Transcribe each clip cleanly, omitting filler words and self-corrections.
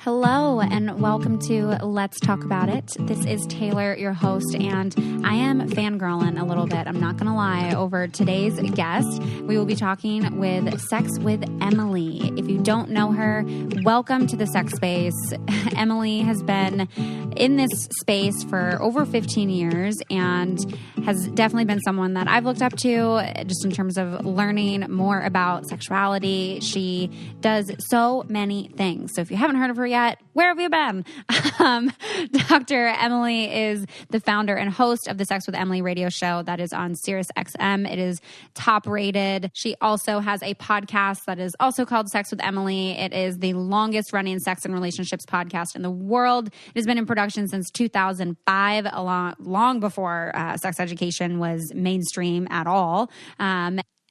Hello and welcome to Let's Talk About It. This is Taylor, your host, and I am fangirling a little bit. I'm not going to lie. Over today's guest, we will be talking with Sex with Emily. If you don't know her, welcome to the sex space. Emily has been in this space for over 15 years and has definitely been someone that I've looked up to just in terms of learning more about sexuality. She does so many things. So if you haven't heard of her yet, where have you been? Dr. Emily is the founder and host of the Sex with Emily radio show that is on Sirius XM. It is top rated. She also has a podcast that is also called Sex with Emily. It is the longest running sex and relationships podcast in the world. It has been in production since 2005, long before sex education was mainstream at all.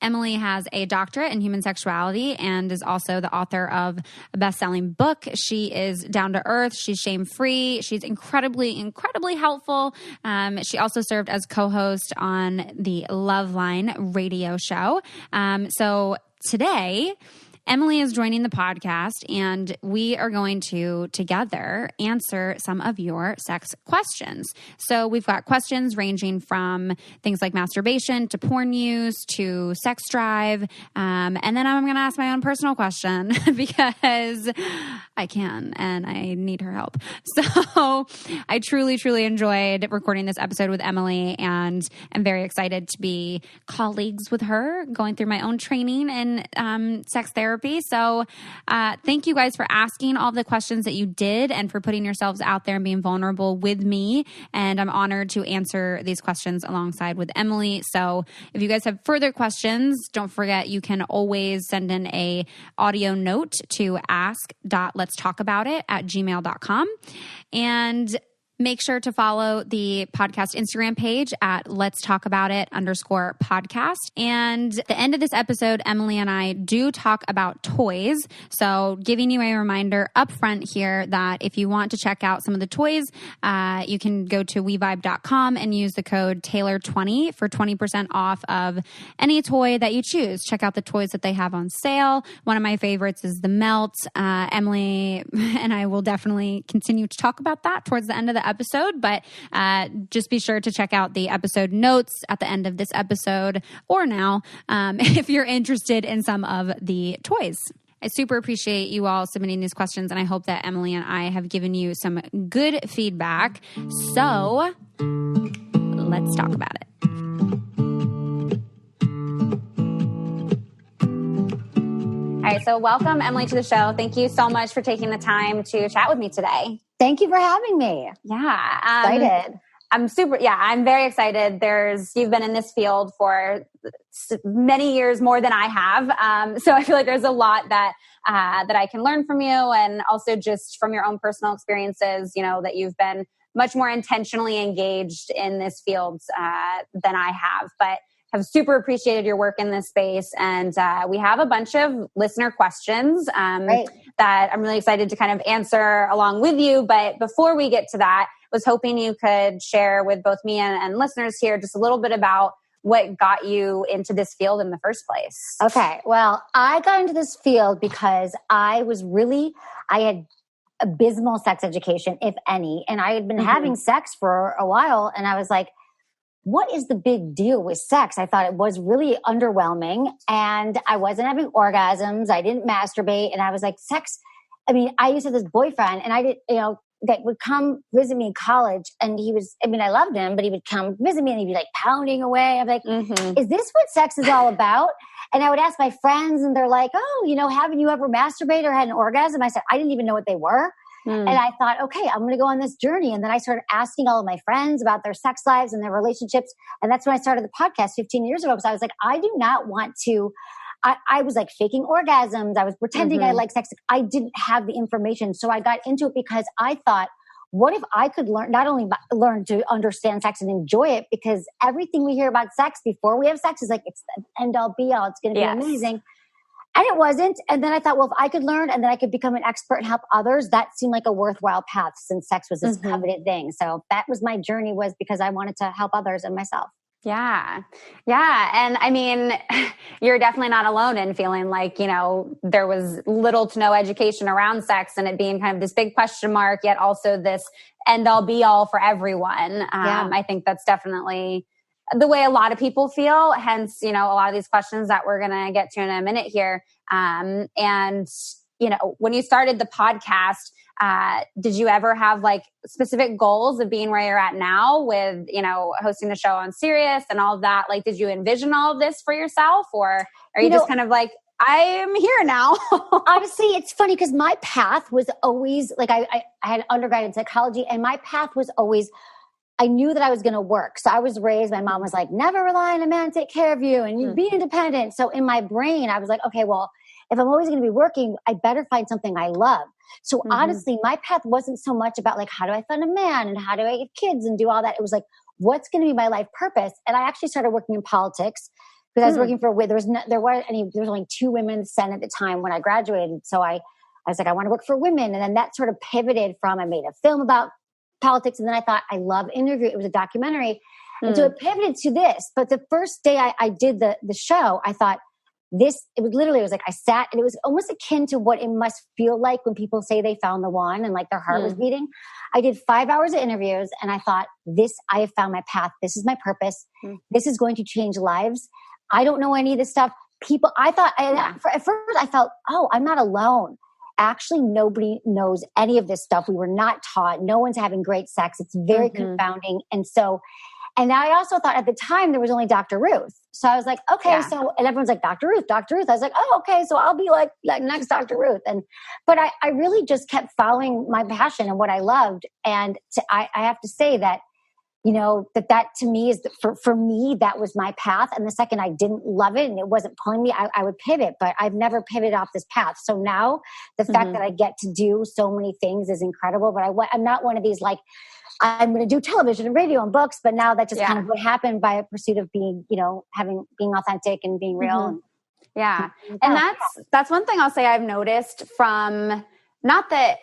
Emily has a doctorate in human sexuality and is also the author of a best-selling book. She is down to earth. She's shame-free. She's incredibly helpful. She also served as co-host on the Loveline radio show. So today, Emily is joining the podcast, and we are going to together answer some of your sex questions. So we've got questions ranging from things like masturbation to porn use to sex drive. And then I'm going to ask my own personal question because I can and I need her help. So I truly enjoyed recording this episode with Emily, and I'm very excited to be colleagues with her, going through my own training in sex therapy. So thank you guys for asking all the questions that you did and for putting yourselves out there and being vulnerable with me. And I'm honored to answer these questions alongside with Emily. So if you guys have further questions, don't forget you can always send in a audio note to ask.letstalkaboutit@gmail.com. And make sure to follow the podcast Instagram page at Let's Talk About It _podcast. And at the end of this episode, Emily and I do talk about toys. So giving you a reminder up front here that if you want to check out some of the toys, you can go to wevibe.com and use the code Taylor20 for 20% off of any toy that you choose. Check out the toys that they have on sale. One of my favorites is the Melt. Emily and I will definitely continue to talk about that towards the end of the episode, but just be sure to check out the episode notes at the end of this episode or now if you're interested in some of the toys. I super appreciate you all submitting these questions, and I hope that Emily and I have given you some good feedback. So let's talk about it. All right, so welcome, Emily, to the show. Thank you so much for taking the time to chat with me today. Thank you for having me. Yeah. Excited. I'm very excited. You've been in this field for many years, more than I have. So I feel like there's a lot that I can learn from you, and also just from your own personal experiences, that you've been much more intentionally engaged in this field than I have. But have super appreciated your work in this space. And we have a bunch of listener questions that I'm really excited to kind of answer along with you. But before we get to that, I was hoping you could share with both me and listeners here just a little bit about what got you into this field in the first place. Okay. Well, I got into this field because I had abysmal sex education, if any. And I had been having sex for a while. And I was like, what is the big deal with sex? I thought it was really underwhelming, and I wasn't having orgasms. I didn't masturbate. And I was like, sex. I mean, I used to have this boyfriend, and I did, that would come visit me in college. And I loved him, but he would come visit me and he'd be like pounding away. I'm like, is this what sex is all about? And I would ask my friends, and they're like, oh, haven't you ever masturbated or had an orgasm? I said, I didn't even know what they were. And I thought, okay, I'm going to go on this journey. And then I started asking all of my friends about their sex lives and their relationships. And that's when I started the podcast 15 years ago. Because I was like, I do not want to, I was like faking orgasms. I was pretending I liked sex. I didn't have the information. So I got into it because I thought, what if I could learn to understand sex and enjoy it? Because everything we hear about sex before we have sex is like, it's the end all be all. It's going to be amazing. And it wasn't. And then I thought, well, if I could learn and then I could become an expert and help others, that seemed like a worthwhile path since sex was this coveted thing. So that was my journey, was because I wanted to help others and myself. Yeah. Yeah. And I mean, you're definitely not alone in feeling like, there was little to no education around sex and it being kind of this big question mark, yet also this end all be all for everyone. I think that's definitely the way a lot of people feel. Hence, a lot of these questions that we're going to get to in a minute here. And, when you started the podcast, did you ever have like specific goals of being where you're at now with, hosting the show on Sirius and all of that? Like, did you envision all of this for yourself, or are you just kind of like, I'm here now? Honestly, it's funny because my path was always like, I had undergrad in psychology, and my path was always, I knew that I was going to work. So I was raised, my mom was like, never rely on a man to take care of you and you be independent. So in my brain, I was like, okay, well, if I'm always going to be working, I better find something I love. So honestly, my path wasn't so much about like, how do I find a man and how do I get kids and do all that? It was like, what's going to be my life purpose? And I actually started working in politics because I was working for, there was only 2 women in the Senate at the time when I graduated. So I was like, I want to work for women. And then that sort of pivoted from, I made a film about politics. And then I thought, I love interview. It was a documentary. And so it pivoted to this. But the first day I did the show, I thought, it was like I sat, and it was almost akin to what it must feel like when people say they found the one and like their heart was beating. I did 5 hours of interviews, and I thought, I have found my path. This is my purpose. This is going to change lives. I don't know any of this stuff. At first I felt, oh, I'm not alone. Actually, nobody knows any of this stuff. We were not taught. No one's having great sex. It's very confounding. And I also thought at the time there was only Dr. Ruth. So I was like, okay, and everyone's like, Dr. Ruth. I was like, oh, okay. So I'll be like next Dr. Ruth. But I really just kept following my passion and what I loved. And I have to say that, that to me is, for me, that was my path. And the second I didn't love it and it wasn't pulling me, I would pivot, but I've never pivoted off this path. So now the fact that I get to do so many things is incredible, but I'm not one of these, like, I'm going to do television and radio and books, but now that's just kind of what happened by a pursuit of being, being authentic and being real. Yeah. And that's one thing I'll say I've noticed from, not that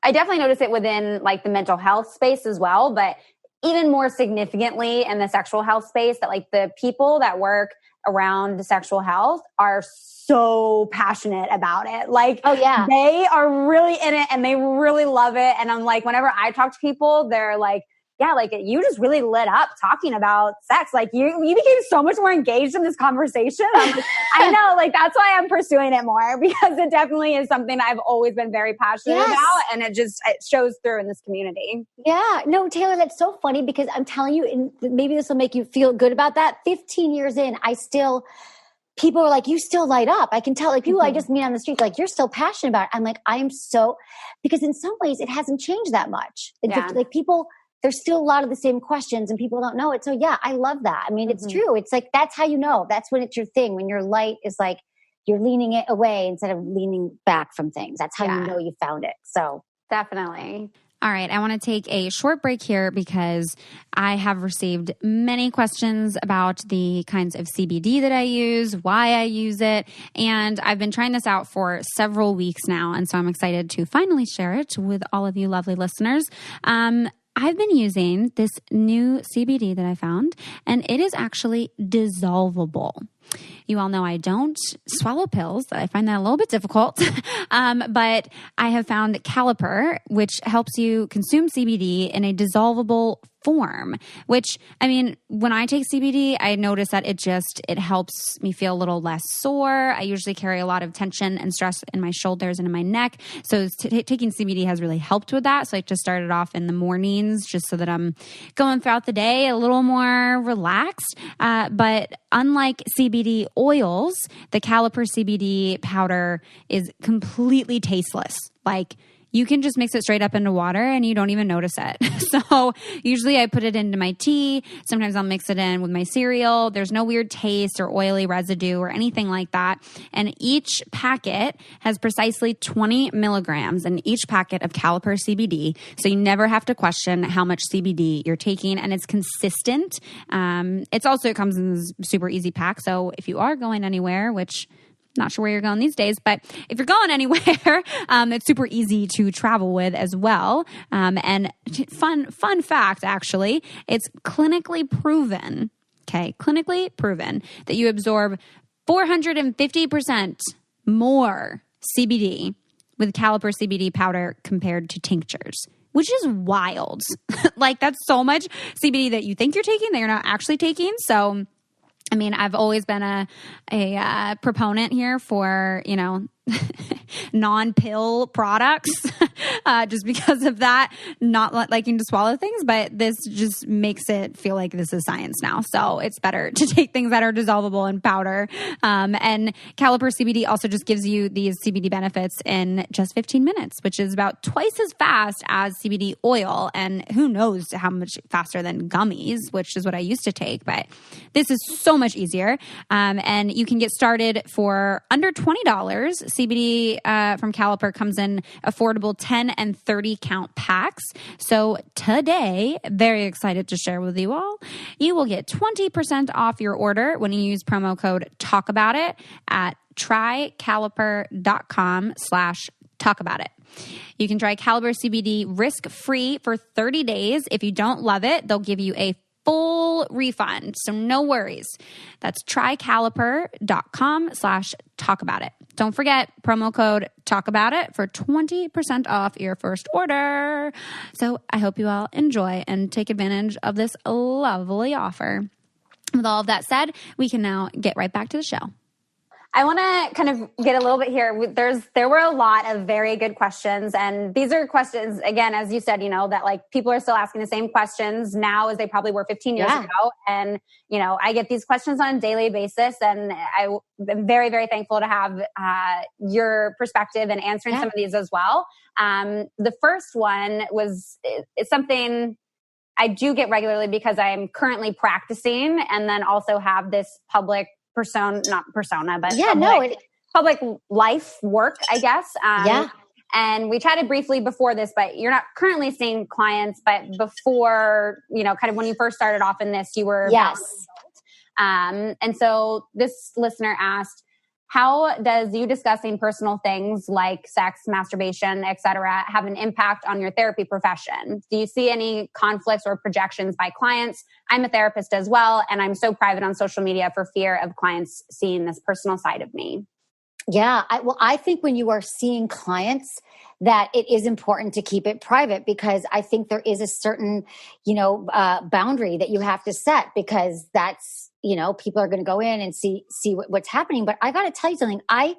I definitely notice it within like the mental health space as well, but even more significantly in the sexual health space, that like the people that work around sexual health are so passionate about it. Like, they are really in it and they really love it. And I'm like, whenever I talk to people, they're like, yeah, like you just really lit up talking about sex. Like you became so much more engaged in this conversation. I'm like, I know, like that's why I'm pursuing it more, because it definitely is something I've always been very passionate about, and it shows through in this community. Yeah, no, Taylor, that's so funny, because I'm telling you, and maybe this will make you feel good about that. 15 years in, people are like, you still light up. I can tell, like people I just meet on the street, like you're still passionate about it. I'm like, because in some ways it hasn't changed that much. Like people, there's still a lot of the same questions and people don't know it. So yeah, I love that. I mean, it's true. It's like, that's how you know. That's when it's your thing. When your light is like, you're leaning it away instead of leaning back from things. That's how you know you found it. So definitely. All right. I want to take a short break here because I have received many questions about the kinds of CBD that I use, why I use it, and I've been trying this out for several weeks now. And so I'm excited to finally share it with all of you lovely listeners. I've been using this new CBD that I found, and it is actually dissolvable. You all know I don't swallow pills. I find that a little bit difficult. But I have found Caliper, which helps you consume CBD in a dissolvable form, which, I mean, when I take CBD, I notice that it helps me feel a little less sore. I usually carry a lot of tension and stress in my shoulders and in my neck. So taking CBD has really helped with that. So I just started off in the mornings just so that I'm going throughout the day a little more relaxed. But unlike CBD oils, the Caliper CBD powder is completely tasteless. Like, you can just mix it straight up into water and you don't even notice it. So usually I put it into my tea. Sometimes I'll mix it in with my cereal. There's no weird taste or oily residue or anything like that. And each packet has precisely 20 milligrams in each packet of Caliper CBD. So you never have to question how much CBD you're taking, and it's consistent. It comes in this super easy pack. So if you are going anywhere, which not sure where you're going these days, but if you're going anywhere, it's super easy to travel with as well. And fun fact, actually, it's clinically proven Okay, clinically proven that you absorb 450% more CBD with Caliper CBD powder compared to tinctures, which is wild. Like, that's so much CBD that you think you're taking that you're not actually taking. So, I mean, I've always been a proponent here for, non-pill products, just because of that, not liking to swallow things. But this just makes it feel like this is science now. So it's better to take things that are dissolvable in powder. And Caliper CBD also just gives you these CBD benefits in just 15 minutes, which is about twice as fast as CBD oil. And who knows how much faster than gummies, which is what I used to take. But this is so much easier. And you can get started for under $20. CBD from Caliper comes in affordable 10 and 30 count packs. So today, very excited to share with you all, you will get 20% off your order when you use promo code TALKABOUTIT at trycaliper.com/talkaboutit. You can try Caliper CBD risk-free for 30 days. If you don't love it, they'll give you a full refund. So no worries. That's trycaliper.com/talkaboutit. Don't forget promo code TALKABOUTIT for 20% off your first order. So I hope you all enjoy and take advantage of this lovely offer. With all of that said, we can now get right back to the show. I want to kind of get a little bit here. There were a lot of very good questions, and these are questions, again, as you said, that like people are still asking the same questions now as they probably were 15 years ago. And, I get these questions on a daily basis, and I'm very, very thankful to have your perspective and answering some of these as well. The first one is something I do get regularly because I'm currently practicing and then also have this public public life work, I guess. And we chatted briefly before this, but you're not currently seeing clients, but before, kind of when you first started off in this, you were. Yes. And so this listener asked, how does you discussing personal things like sex, masturbation, etc., have an impact on your therapy profession? Do you see any conflicts or projections by clients? I'm a therapist as well, and I'm so private on social media for fear of clients seeing this personal side of me. Yeah. I think when you are seeing clients that it is important to keep it private, because I think there is a certain, boundary that you have to set, because that's, people are going to go in and see what's happening. But I got to tell you something. I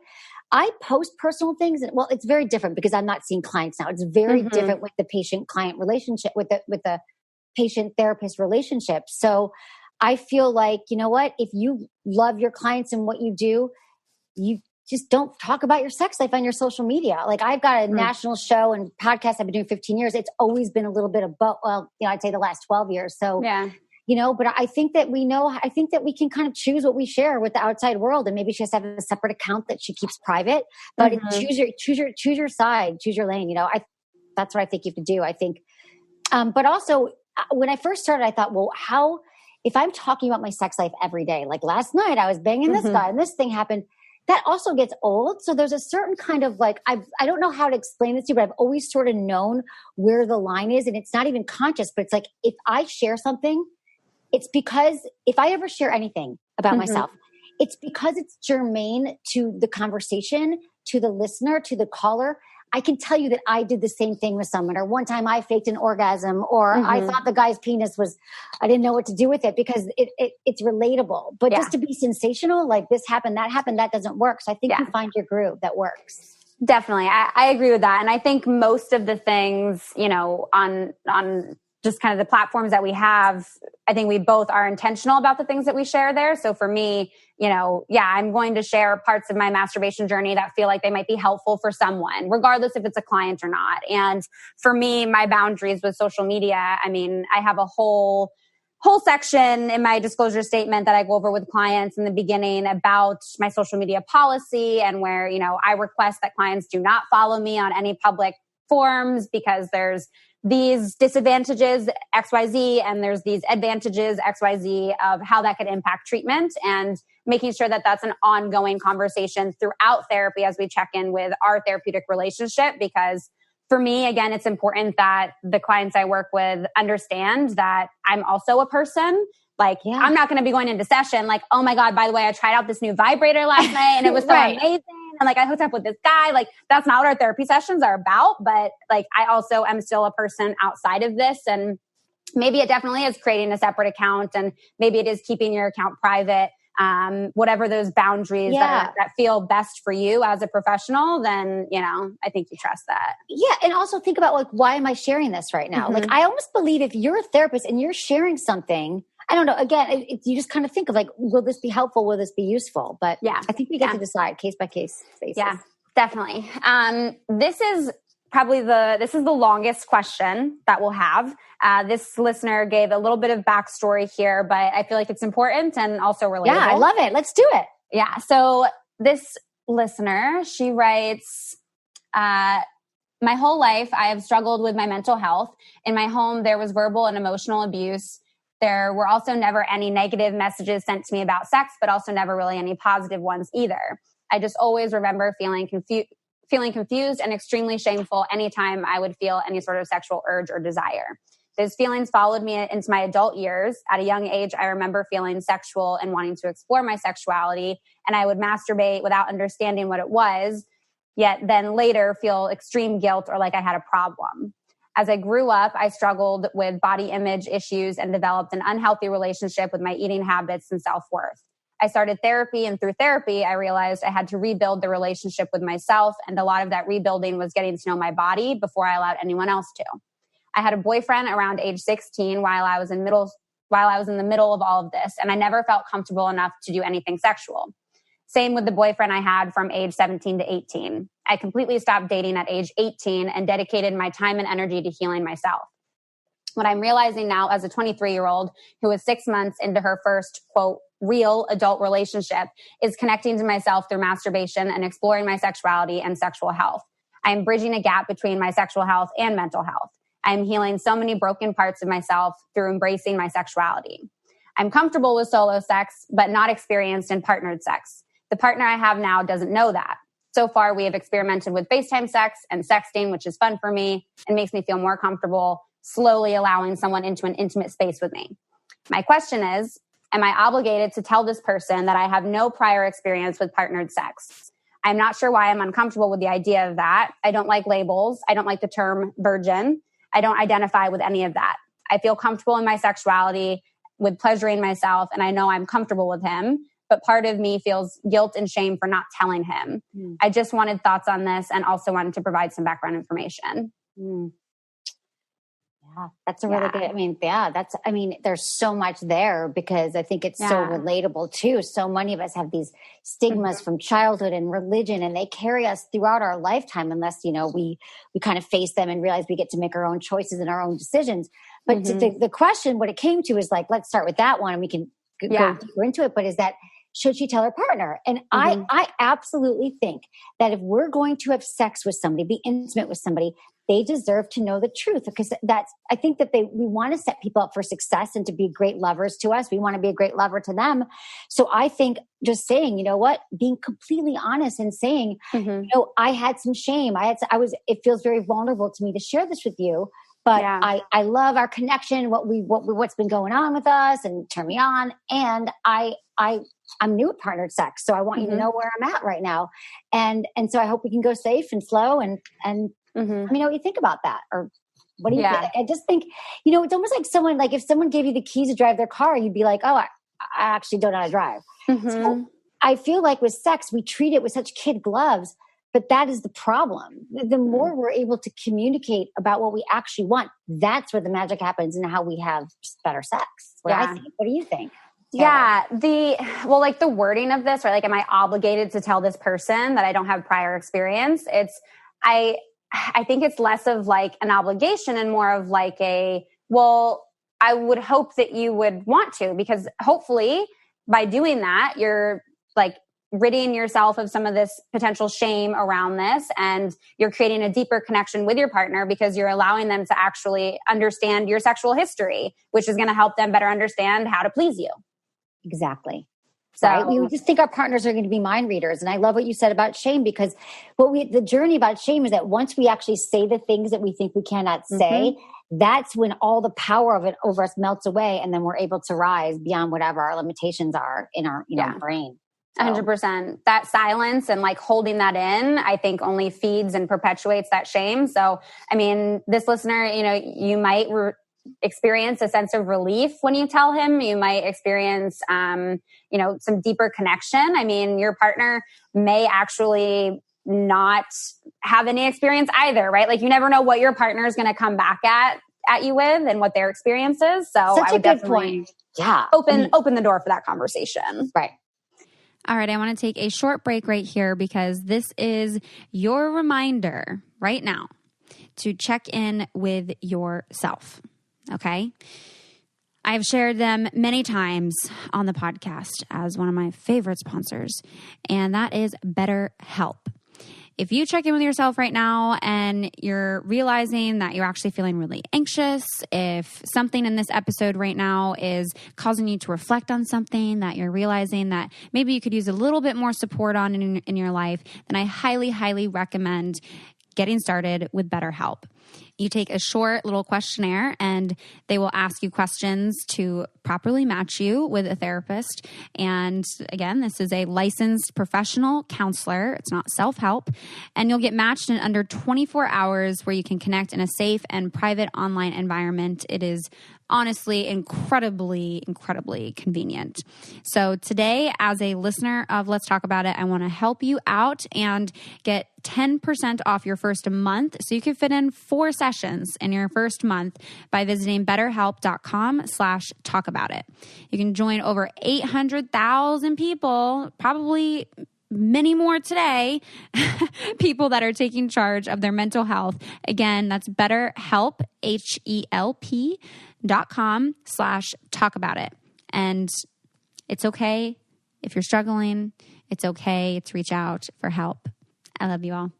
post personal things, and it's very different because I'm not seeing clients now. It's very different with the patient-client relationship, with the patient-therapist relationship. So I feel like, if you love your clients and what you do, you just don't talk about your sex life on your social media. Like, I've got a national show and podcast I've been doing 15 years. It's always been a little bit of both. Well, I'd say the last 12 years. So, but I think that we can kind of choose what we share with the outside world. And maybe she has to have a separate account that she keeps private, but choose your side, choose your lane. That's what I think you have to do. I think, but also when I first started, I thought, well, if I'm talking about my sex life every day, like last night I was banging this guy and this thing happened, that also gets old. So there's a certain kind of like, I don't know how to explain this to you, but I've always sort of known where the line is. And it's not even conscious, but it's like, if I share something, it's because if I ever share anything about myself, it's because it's germane to the conversation, to the listener, to the caller. I can tell you that I did the same thing with someone, or one time I faked an orgasm, or I thought the guy's penis I didn't know what to do with it, because it's relatable. But just to be sensational, like this happened, that doesn't work. So I think you find your groove that works. Definitely. I agree with that. And I think most of the things, on just kind of the platforms that we have, I think we both are intentional about the things that we share there. So for me, I'm going to share parts of my masturbation journey that feel like they might be helpful for someone, regardless if it's a client or not. And for me, my boundaries with social media, I have a whole section in my disclosure statement that I go over with clients in the beginning about my social media policy, and where, I request that clients do not follow me on any public forums because there's these disadvantages XYZ and there's these advantages XYZ of how that could impact treatment, and making sure that that's an ongoing conversation throughout therapy as we check in with our therapeutic relationship. Because for me, again, it's important that the clients I work with understand that I'm also a person, Like, I'm not going to be going into session like, oh my God, by the way, I tried out this new vibrator last night and it was so amazing. And like, I hooked up with this guy. Like, that's not what our therapy sessions are about. But like, I also am still a person outside of this. And maybe it definitely is creating a separate account, and maybe it is keeping your account private. Whatever those boundaries that feel best for you as a professional, then, you know, I think you trust that. Yeah. And also think about like, why am I sharing this right now? Like, I almost believe if you're a therapist and you're sharing something, I don't know, again, you just kind of think of like, will this be helpful? Will this be useful? But I think we get to decide case by case basis. Yeah, definitely. This is probably the longest question that we'll have. This listener gave a little bit of backstory here, but I feel like it's important and also relatable. Yeah, I love it. Let's do it. Yeah. So this listener, she writes, my whole life, I have struggled with my mental health. In my home, there was verbal and emotional abuse. There were also never any negative messages sent to me about sex, but also never really any positive ones either. I just always remember feeling confused and extremely shameful anytime I would feel any sort of sexual urge or desire. Those feelings followed me into my adult years. At a young age, I remember feeling sexual and wanting to explore my sexuality, and I would masturbate without understanding what it was, yet then later feel extreme guilt or like I had a problem. As I grew up, I struggled with body image issues and developed an unhealthy relationship with my eating habits and self-worth. I started therapy, and through therapy, I realized I had to rebuild the relationship with myself. And a lot of that rebuilding was getting to know my body before I allowed anyone else to. I had a boyfriend around age 16 while I was in the middle of all of this. And I never felt comfortable enough to do anything sexual. Same with the boyfriend I had from age 17 to 18. I completely stopped dating at age 18 and dedicated my time and energy to healing myself. What I'm realizing now as a 23-year-old who is 6 months into her first, quote, real adult relationship is connecting to myself through masturbation and exploring my sexuality and sexual health. I am bridging a gap between my sexual health and mental health. I am healing so many broken parts of myself through embracing my sexuality. I'm comfortable with solo sex, but not experienced in partnered sex. The partner I have now doesn't know that. So far, we have experimented with FaceTime sex and sexting, which is fun for me and makes me feel more comfortable, slowly allowing someone into an intimate space with me. My question is, am I obligated to tell this person that I have no prior experience with partnered sex? I'm not sure why I'm uncomfortable with the idea of that. I don't like labels. I don't like the term virgin. I don't identify with any of that. I feel comfortable in my sexuality with pleasuring myself, and I know I'm comfortable with him, but part of me feels guilt and shame for not telling him. I just wanted thoughts on this and also wanted to provide some background information. Yeah, that's a really good, there's so much there because I think it's so relatable too. So many of us have these stigmas from childhood and religion, and they carry us throughout our lifetime unless, we kind of face them and realize we get to make our own choices and our own decisions. But the question, what it came to is like, let's start with that one and we can go deeper into it. But is that, should she tell her partner? And I absolutely think that if we're going to have sex with somebody, be intimate with somebody, they deserve to know the truth, because I think that we want to set people up for success and to be great lovers to us. We want to be a great lover to them. So I think just saying, being completely honest and saying, I had some shame. It feels very vulnerable to me to share this with you, but I love our connection, what's been going on with us and turn me on. And I'm new at partnered sex. So I want you to know where I'm at right now. And so I hope we can go safe and slow and let me know what you think about that. Or what do you think? I just think, it's almost like someone, like if someone gave you the keys to drive their car, you'd be like, oh, I actually don't know how to drive. So I feel like with sex, we treat it with such kid gloves, but that is the problem. The more we're able to communicate about what we actually want, that's where the magic happens and how we have better sex. I think. What do you think? Yeah. The wording of this, right? Like, am I obligated to tell this person that I don't have prior experience? I think it's less of like an obligation and more of like I would hope that you would want to, because hopefully by doing that, you're like ridding yourself of some of this potential shame around this, and you're creating a deeper connection with your partner because you're allowing them to actually understand your sexual history, which is going to help them better understand how to please you. Exactly. So right? We just think our partners are going to be mind readers. And I love what you said about shame, because the journey about shame is that once we actually say the things that we think we cannot say, that's when all the power of it over us melts away. And then we're able to rise beyond whatever our limitations are in our, brain. 100%. That silence and like holding that in, I think only feeds and perpetuates that shame. So, I mean, this listener, you might experience a sense of relief when you tell him. You might experience, some deeper connection. I mean, your partner may actually not have any experience either, right? Like you never know what your partner is going to come back at you with and what their experience is. So Such I would a good definitely point. Yeah. open the door for that conversation. Right. All right, I want to take a short break right here because this is your reminder right now to check in with yourself, okay? I've shared them many times on the podcast as one of my favorite sponsors, and that is BetterHelp. If you check in with yourself right now and you're realizing that you're actually feeling really anxious, if something in this episode right now is causing you to reflect on something that you're realizing that maybe you could use a little bit more support on in your life, then I highly, highly recommend getting started with BetterHelp. You take a short little questionnaire and they will ask you questions to properly match you with a therapist. And again, this is a licensed professional counselor. It's not self-help. And you'll get matched in under 24 hours where you can connect in a safe and private online environment. It is honestly incredibly, incredibly convenient. So today, as a listener of Let's Talk About It, I want to help you out and get 10% off your first month. So you can fit in 4 sessions in your first month by visiting betterhelp.com/talkaboutit. You can join over 800,000 people, probably many more today, people that are taking charge of their mental health. Again, that's BetterHelp, HELP.com/talkaboutit. And it's okay if you're struggling. It's okay to reach out for help. I love you all.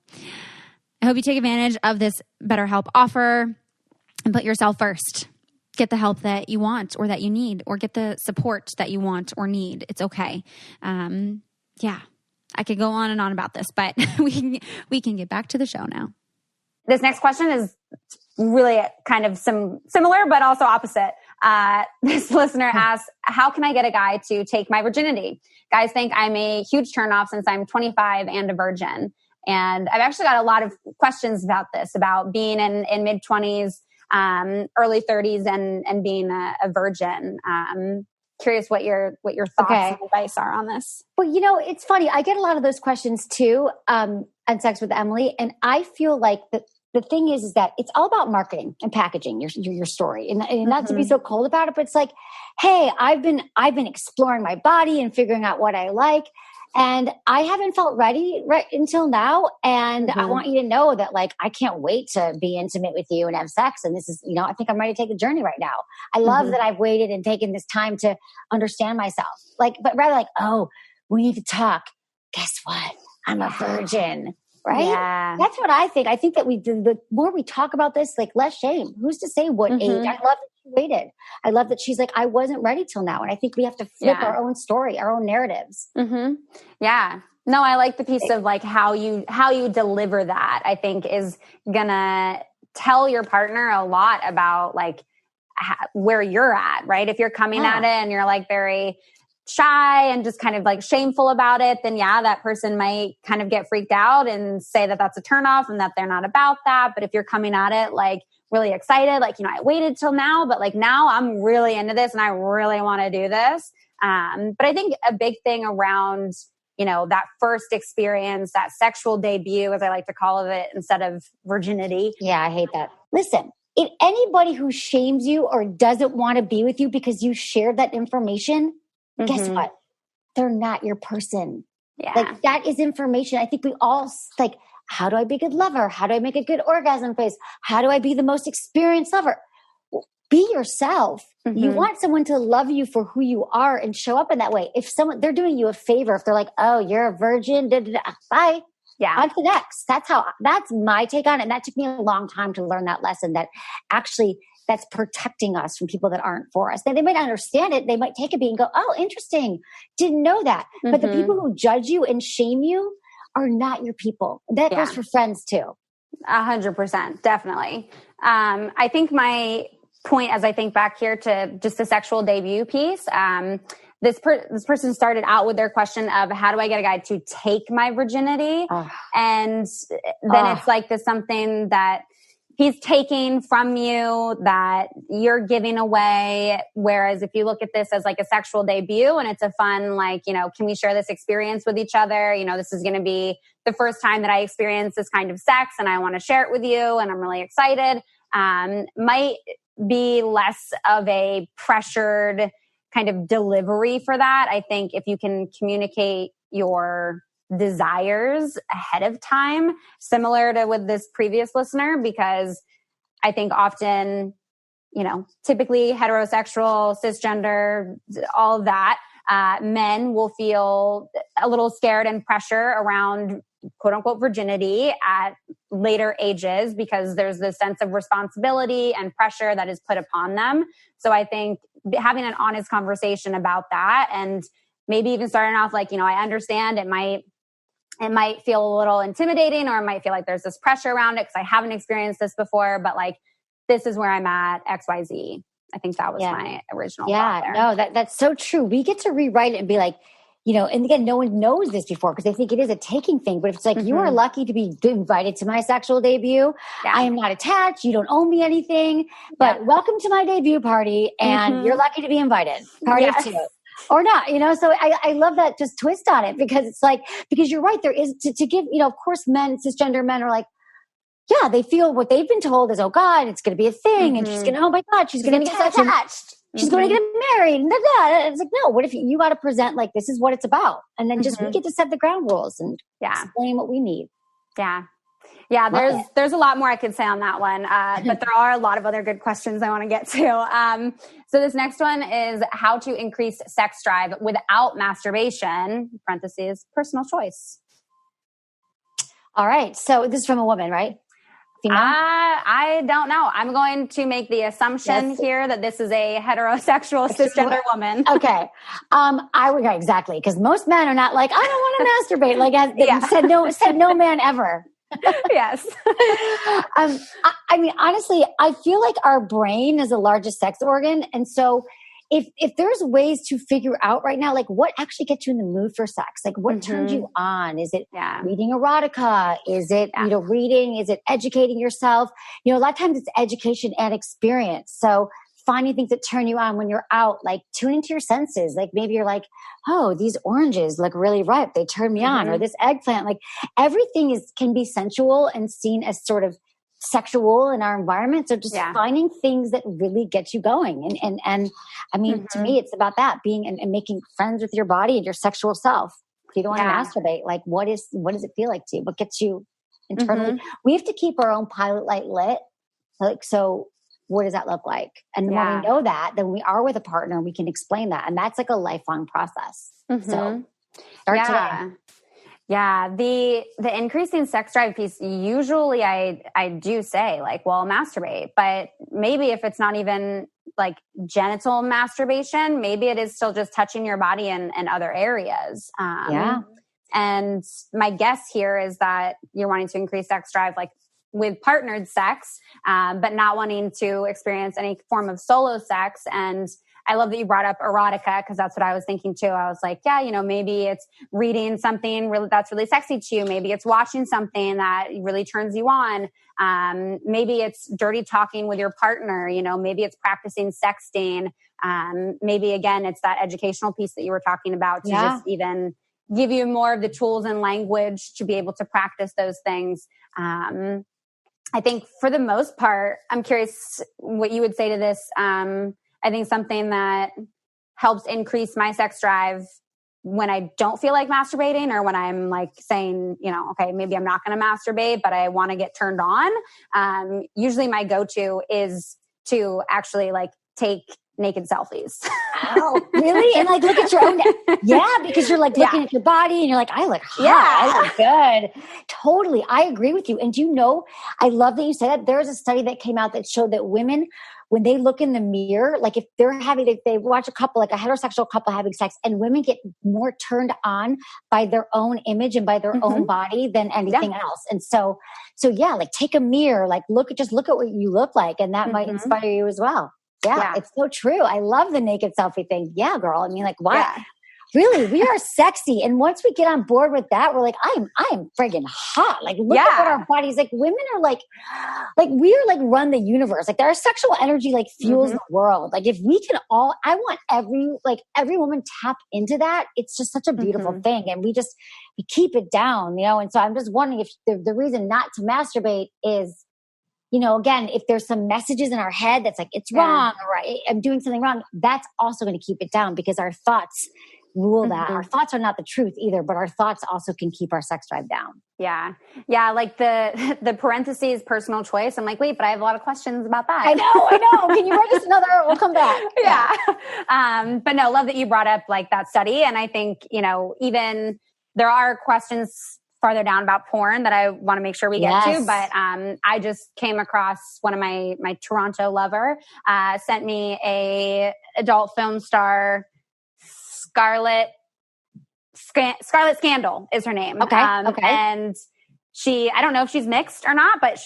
I hope you take advantage of this BetterHelp offer and put yourself first. Get the help that you want or that you need, or get the support that you want or need. It's okay. I could go on and on about this, but we can get back to the show now. This next question is really kind of similar, but also opposite. This listener asks, how can I get a guy to take my virginity? Guys think I'm a huge turnoff since I'm 25 and a virgin. And I've actually got a lot of questions about this, about being in mid-20s, early 30s and being a virgin. Curious what your thoughts and advice are on this. Well, it's funny. I get a lot of those questions too, on Sex with Emily. And I feel like the thing is that it's all about marketing and packaging your story, and not to be so cold about it, but it's like, hey, I've been exploring my body and figuring out what I like. And I haven't felt ready right until now. And I want you to know that, like, I can't wait to be intimate with you and have sex. And this is, I think I'm ready to take the journey right now. I love that I've waited and taken this time to understand myself. Like, but rather like, oh, we need to talk. Guess what? I'm a virgin. Right? Yeah. That's what I think. I think that the more we talk about this, like, less shame. Who's to say what age? I love that she waited. I love that she's like, I wasn't ready till now. And I think we have to flip our own story, our own narratives. Yeah. No, I like the piece of like how you deliver that, I think is gonna tell your partner a lot about like where you're at, right? If you're coming at it and you're like very shy and just kind of like shameful about it, then that person might kind of get freaked out and say that that's a turnoff and that they're not about that. But if you're coming at it like really excited, like, I waited till now, but like now I'm really into this and I really want to do this. But I think a big thing around, that first experience, that sexual debut, as I like to call it, instead of virginity. Yeah, I hate that. Listen, if anybody who shames you or doesn't want to be with you because you shared that information, guess what? They're not your person. Yeah. Like, that is information. I think we all like, how do I be a good lover? How do I make a good orgasm face? How do I be the most experienced lover? Be yourself. You want someone to love you for who you are and show up in that way. If they're doing you a favor, if they're like, oh, you're a virgin, bye. Yeah. On to the next. That's my take on it. And that took me a long time to learn that lesson, that actually that's protecting us from people that aren't for us. They might not understand it. They might take a beat and go, oh, interesting. Didn't know that. But the people who judge you and shame you are not your people. That goes for friends too. 100%, definitely. I think my point, as I think back here to just the sexual debut piece, this person started out with their question of how do I get a guy to take my virginity? And then it's like this something that he's taking from you that you're giving away. Whereas if you look at this as like a sexual debut and it's a fun, like, you know, can we share this experience with each other? You know, this is going to be the first time that I experience this kind of sex and I want to share it with you and I'm really excited. Might be less of a pressured kind of delivery for that. I think if you can communicate your desires ahead of time, similar to with this previous listener, because I think often, you know, typically heterosexual, cisgender, all of that, men will feel a little scared and pressure around quote unquote virginity at later ages because there's this sense of responsibility and pressure that is put upon them. So I think having an honest conversation about that and maybe even starting off like, you know, I understand it might feel a little intimidating or it might feel like there's this pressure around it because I haven't experienced this before, but like, this is where I'm at, XYZ. I think that was my original thought there. No, that's so true. We get to rewrite it and be like, you know, and again, no one knows this before because they think it is a taking thing. But if it's like, you are lucky to be invited to my sexual debut. I am not attached. You don't owe me anything, but welcome to my debut party. And you're lucky to be invited. Party of two. Or not, you know, so I love that just twist on it because it's like, because you're right, there is to give, you know, of course, cisgender men are like, yeah, they feel what they've been told is, oh God, it's going to be a thing. And she's going to, oh my God, she's going to get attached. She's going to get married. And it's like, no, what if you got to present like, this is what it's about. And then just we get to set the ground rules and explain what we need. Yeah, there's a lot more I could say on that one, but there are a lot of other good questions I want to get to. So this next one is how to increase sex drive without masturbation, parentheses, personal choice. All right. So this is from a woman, right? Female? I don't know. I'm going to make the assumption here that this is a heterosexual cisgender woman. Okay. Exactly. Because most men are not like, I don't want to masturbate. Like said no man ever. Yes. I mean, honestly, I feel like our brain is the largest sex organ. And so if there's ways to figure out right now, like what actually gets you in the mood for sex? Like what turns you on? Is it reading erotica? Is it, you know, reading? Is it educating yourself? You know, a lot of times it's education and experience. So finding things that turn you on when you're out, like tune into your senses. Like maybe you're like, oh, these oranges look really ripe. They turn me on. Or this eggplant, like everything can be sensual and seen as sort of sexual in our environment. So just finding things that really get you going. And I mean, to me, it's about that being and making friends with your body and your sexual self. If you don't want to masturbate, like what does it feel like to you? What gets you internally? We have to keep our own pilot light lit. Like, so what does that look like? And when we know that, then we are with a partner, we can explain that. And that's like a lifelong process. So start today. Yeah. The increasing sex drive piece, usually I do say like, well, masturbate, but maybe if it's not even like genital masturbation, maybe it is still just touching your body in other areas. And my guess here is that you're wanting to increase sex drive, like with partnered sex, but not wanting to experience any form of solo sex. And I love that you brought up erotica because that's what I was thinking too. I was like, yeah, you know, maybe it's reading something that's really sexy to you. Maybe it's watching something that really turns you on. Maybe it's dirty talking with your partner. You know, maybe it's practicing sexting. Maybe again, it's that educational piece that you were talking about to just even give you more of the tools and language to be able to practice those things. I think for the most part, I'm curious what you would say to this. I think something that helps increase my sex drive when I don't feel like masturbating or when I'm like saying, you know, okay, maybe I'm not going to masturbate, but I want to get turned on. Usually my go-to is to actually like take naked selfies. Oh, really? And like, look at your own. Yeah, because you're like looking at your body and you're like, I look hot. Yeah. I look good. Totally. I agree with you. And do you know, I love that you said that. There's a study that came out that showed that women, when they look in the mirror, like if they watch a couple, like a heterosexual couple having sex, and women get more turned on by their own image and by their own body than anything else. And so yeah, like take a mirror, like look at what you look like, and that might inspire you as well. Yeah, it's so true. I love the naked selfie thing. Yeah, girl. I mean, like, why? Yeah. Really, we are sexy. And once we get on board with that, we're like, I'm friggin' hot. Like, look at what our bodies, like women are like we are like run the universe. Like our sexual energy like fuels the world. Like if we can I want every woman tap into that. It's just such a beautiful thing. And we keep it down, you know? And so I'm just wondering if the reason not to masturbate is, you know, again, if there's some messages in our head that's like, it's wrong, or I'm doing something wrong, that's also going to keep it down because our thoughts rule that. Our thoughts are not the truth either, but our thoughts also can keep our sex drive down. Yeah. Yeah. Like the parentheses, personal choice. I'm like, wait, but I have a lot of questions about that. I know. Can you write us another? We'll come back. Yeah. But no, love that you brought up like that study. And I think, you know, even there are questions farther down about porn that I want to make sure we get to. But I just came across one of my Toronto lover sent me a adult film star, Scarlett Scandal is her name. Okay. And I don't know if she's mixed or not, but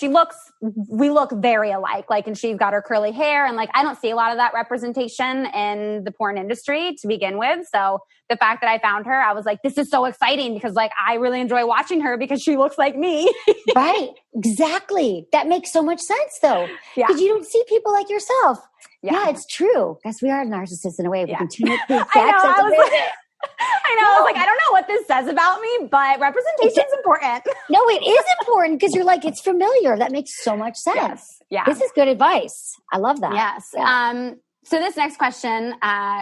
we look very alike. Like, and she's got her curly hair, and like, I don't see a lot of that representation in the porn industry to begin with. So the fact that I found her, I was like, this is so exciting because like, I really enjoy watching her because she looks like me. Right. Exactly. That makes so much sense though. Yeah. Because you don't see people like yourself. Yeah, it's true. Because we are narcissists in a way. We can tune it through sex. I was like, I don't know what this says about me, but representation is important. No, it is important because you're like, it's familiar. That makes so much sense. Yes. Yeah. This is good advice. I love that. Yes. Yeah. So this next question,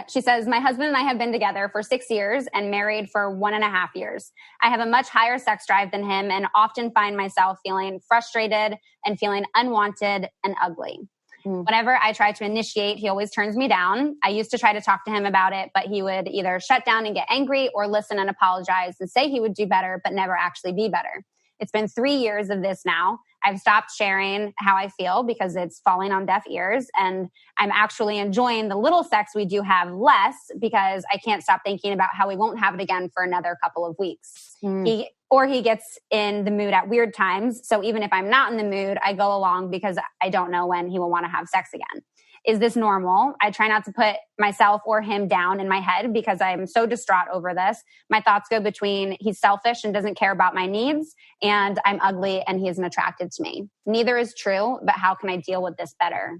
she says, my husband and I have been together for 6 years and married for 1.5 years. I have a much higher sex drive than him and often find myself feeling frustrated and feeling unwanted and ugly. Whenever I try to initiate, he always turns me down. I used to try to talk to him about it, but he would either shut down and get angry or listen and apologize and say he would do better, but never actually be better. It's been 3 years of this now. I've stopped sharing how I feel because it's falling on deaf ears, and I'm actually enjoying the little sex we do have less because I can't stop thinking about how we won't have it again for another couple of weeks. He gets in the mood at weird times. So even if I'm not in the mood, I go along because I don't know when he will want to have sex again. Is this normal? I try not to put myself or him down in my head because I'm so distraught over this. My thoughts go between he's selfish and doesn't care about my needs, and I'm ugly and he isn't attracted to me. Neither is true, but how can I deal with this better?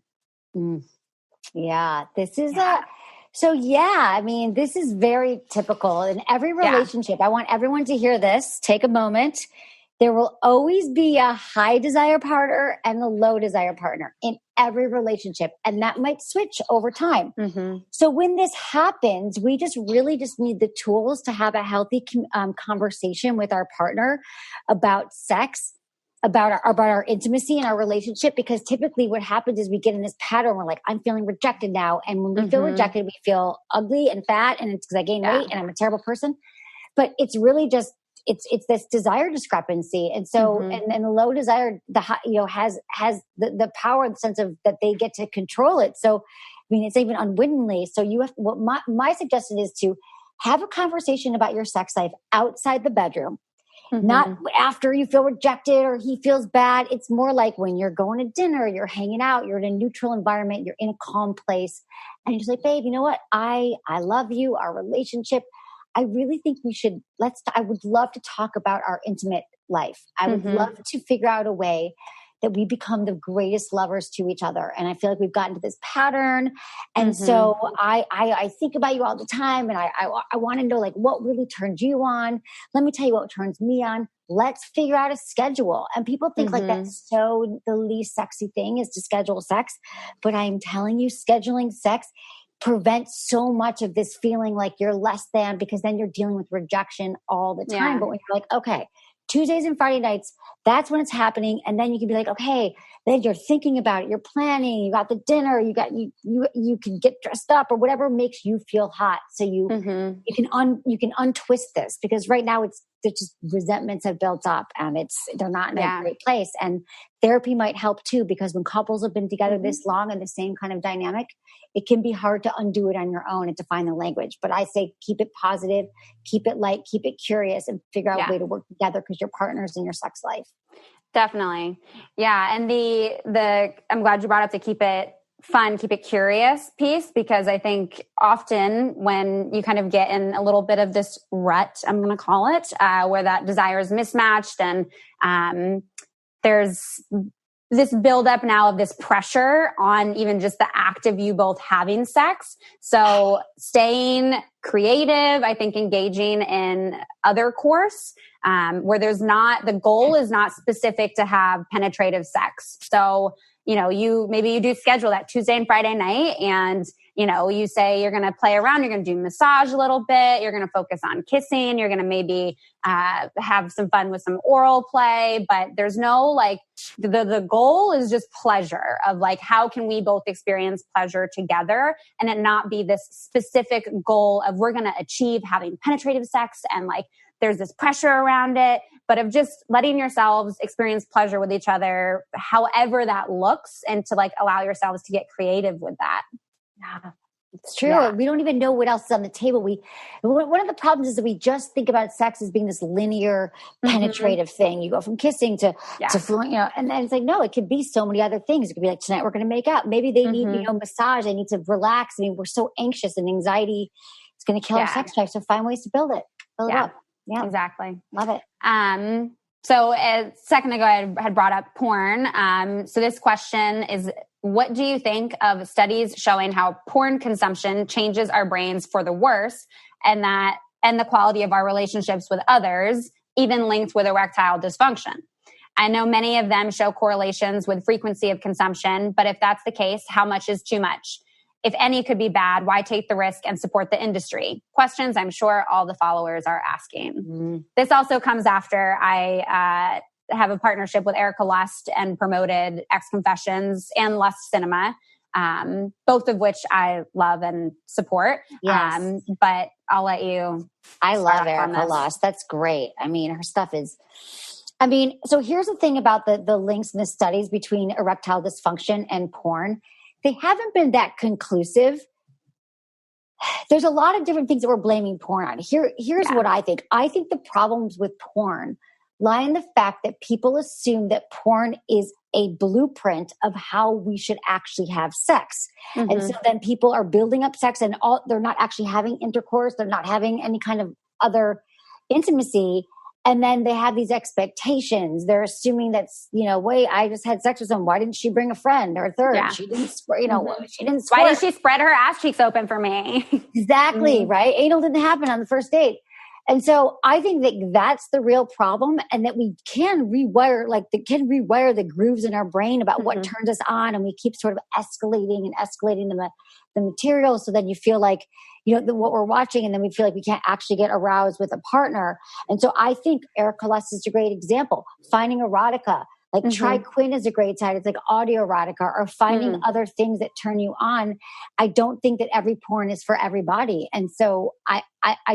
Yeah, this is I mean, this is very typical in every relationship. I want everyone to hear this. Take a moment. There will always be a high desire partner and a low desire partner in every relationship. And that might switch over time. So when this happens, we just need the tools to have a healthy conversation with our partner about sex, about our intimacy and our relationship. Because typically what happens is we get in this pattern. We're like, I'm feeling rejected now. And when we feel rejected, we feel ugly and fat. And it's because I gained weight and I'm a terrible person. But it's really just, it's this desire discrepancy. And so, and the low desire, has the power, the sense of that they get to control it. So, I mean, it's even unwittingly. So my suggestion is to have a conversation about your sex life outside the bedroom, not after you feel rejected or he feels bad. It's more like when you're going to dinner, you're hanging out, you're in a neutral environment, you're in a calm place. And you're just like, babe, you know what? I love you, our relationship. I really think we should, I would love to talk about our intimate life. I would love to figure out a way that we become the greatest lovers to each other. And I feel like we've gotten to this pattern. And so I think about you all the time. And I want to know like what really turns you on. Let me tell you what turns me on. Let's figure out a schedule. And people think like that's so the least sexy thing is to schedule sex. But I'm telling you, scheduling sex prevents so much of this feeling like you're less than, because then you're dealing with rejection all the time. But when you're like, okay, Tuesdays and Friday nights, that's when it's happening. And then you can be like, okay, then you're thinking about it. You're planning, you got the dinner, you can get dressed up or whatever makes you feel hot. So you can untwist this, because right now there's just resentments have built up and they're not in a great place. And therapy might help too, because when couples have been together this long and the same kind of dynamic, it can be hard to undo it on your own and to find the language. But I say keep it positive, keep it light, keep it curious, and figure out a way to work together, because you're partners in your sex life. Definitely. Yeah. And I'm glad you brought up the keep it fun, keep it curious piece, because I think often when you kind of get in a little bit of this rut, I'm going to call it, where that desire is mismatched, and there's this buildup now of this pressure on even just the act of you both having sex. So staying creative, I think engaging in other course, where the goal is not specific to have penetrative sex. So, maybe you do schedule that Tuesday and Friday night, and, you say you're going to play around, you're going to do massage a little bit, you're going to focus on kissing, you're going to maybe have some fun with some oral play, but there's no the goal is just pleasure of how can we both experience pleasure together, and it not be this specific goal of we're going to achieve having penetrative sex and there's this pressure around it, but of just letting yourselves experience pleasure with each other, however that looks, and to allow yourselves to get creative with that. Yeah, it's true. Yeah. We don't even know what else is on the table. One of the problems is that we just think about sex as being this linear, penetrative thing. You go from kissing to and then it's no, it could be so many other things. It could be tonight we're going to make out. Maybe they need, massage. They need to relax. I mean, we're so anxious, and anxiety is going to kill our sex drive. So find ways to build it up. Yeah, exactly. Love it. So a second ago, I had brought up porn. So this question is, what do you think of studies showing how porn consumption changes our brains for the worse, and the quality of our relationships with others, even linked with erectile dysfunction? I know many of them show correlations with frequency of consumption, but if that's the case, how much is too much? If any could be bad, why take the risk and support the industry? Questions I'm sure all the followers are asking. This also comes after I have a partnership with Erica Lust and promoted X Confessions and Lust Cinema, both of which I love and support. Yes. But I'll let you. I love Erica Lust. That's great. I mean, her stuff is... so here's the thing about the links in the studies between erectile dysfunction and porn. They haven't been that conclusive. There's a lot of different things that we're blaming porn on. Here's what I think. I think the problems with porn lie in the fact that people assume that porn is a blueprint of how we should actually have sex. And so then people are building up sex, and they're not actually having intercourse. They're not having any kind of other intimacy. And then they have these expectations. They're assuming that's, wait, I just had sex with someone. Why didn't she bring a friend or a third? Yeah. She didn't, she didn't squirt. Why did she spread her ass cheeks open for me? Exactly, right? Anal didn't happen on the first date. And so I think that that's the real problem, and that we can rewire the grooves in our brain about what turns us on, and we keep sort of escalating the material. So then you feel like, what we're watching, and then we feel like we can't actually get aroused with a partner. And so I think Erica Lust is a great example. Finding erotica, Try Quinn is a great site. It's audio erotica, or finding other things that turn you on. I don't think that every porn is for everybody. And so I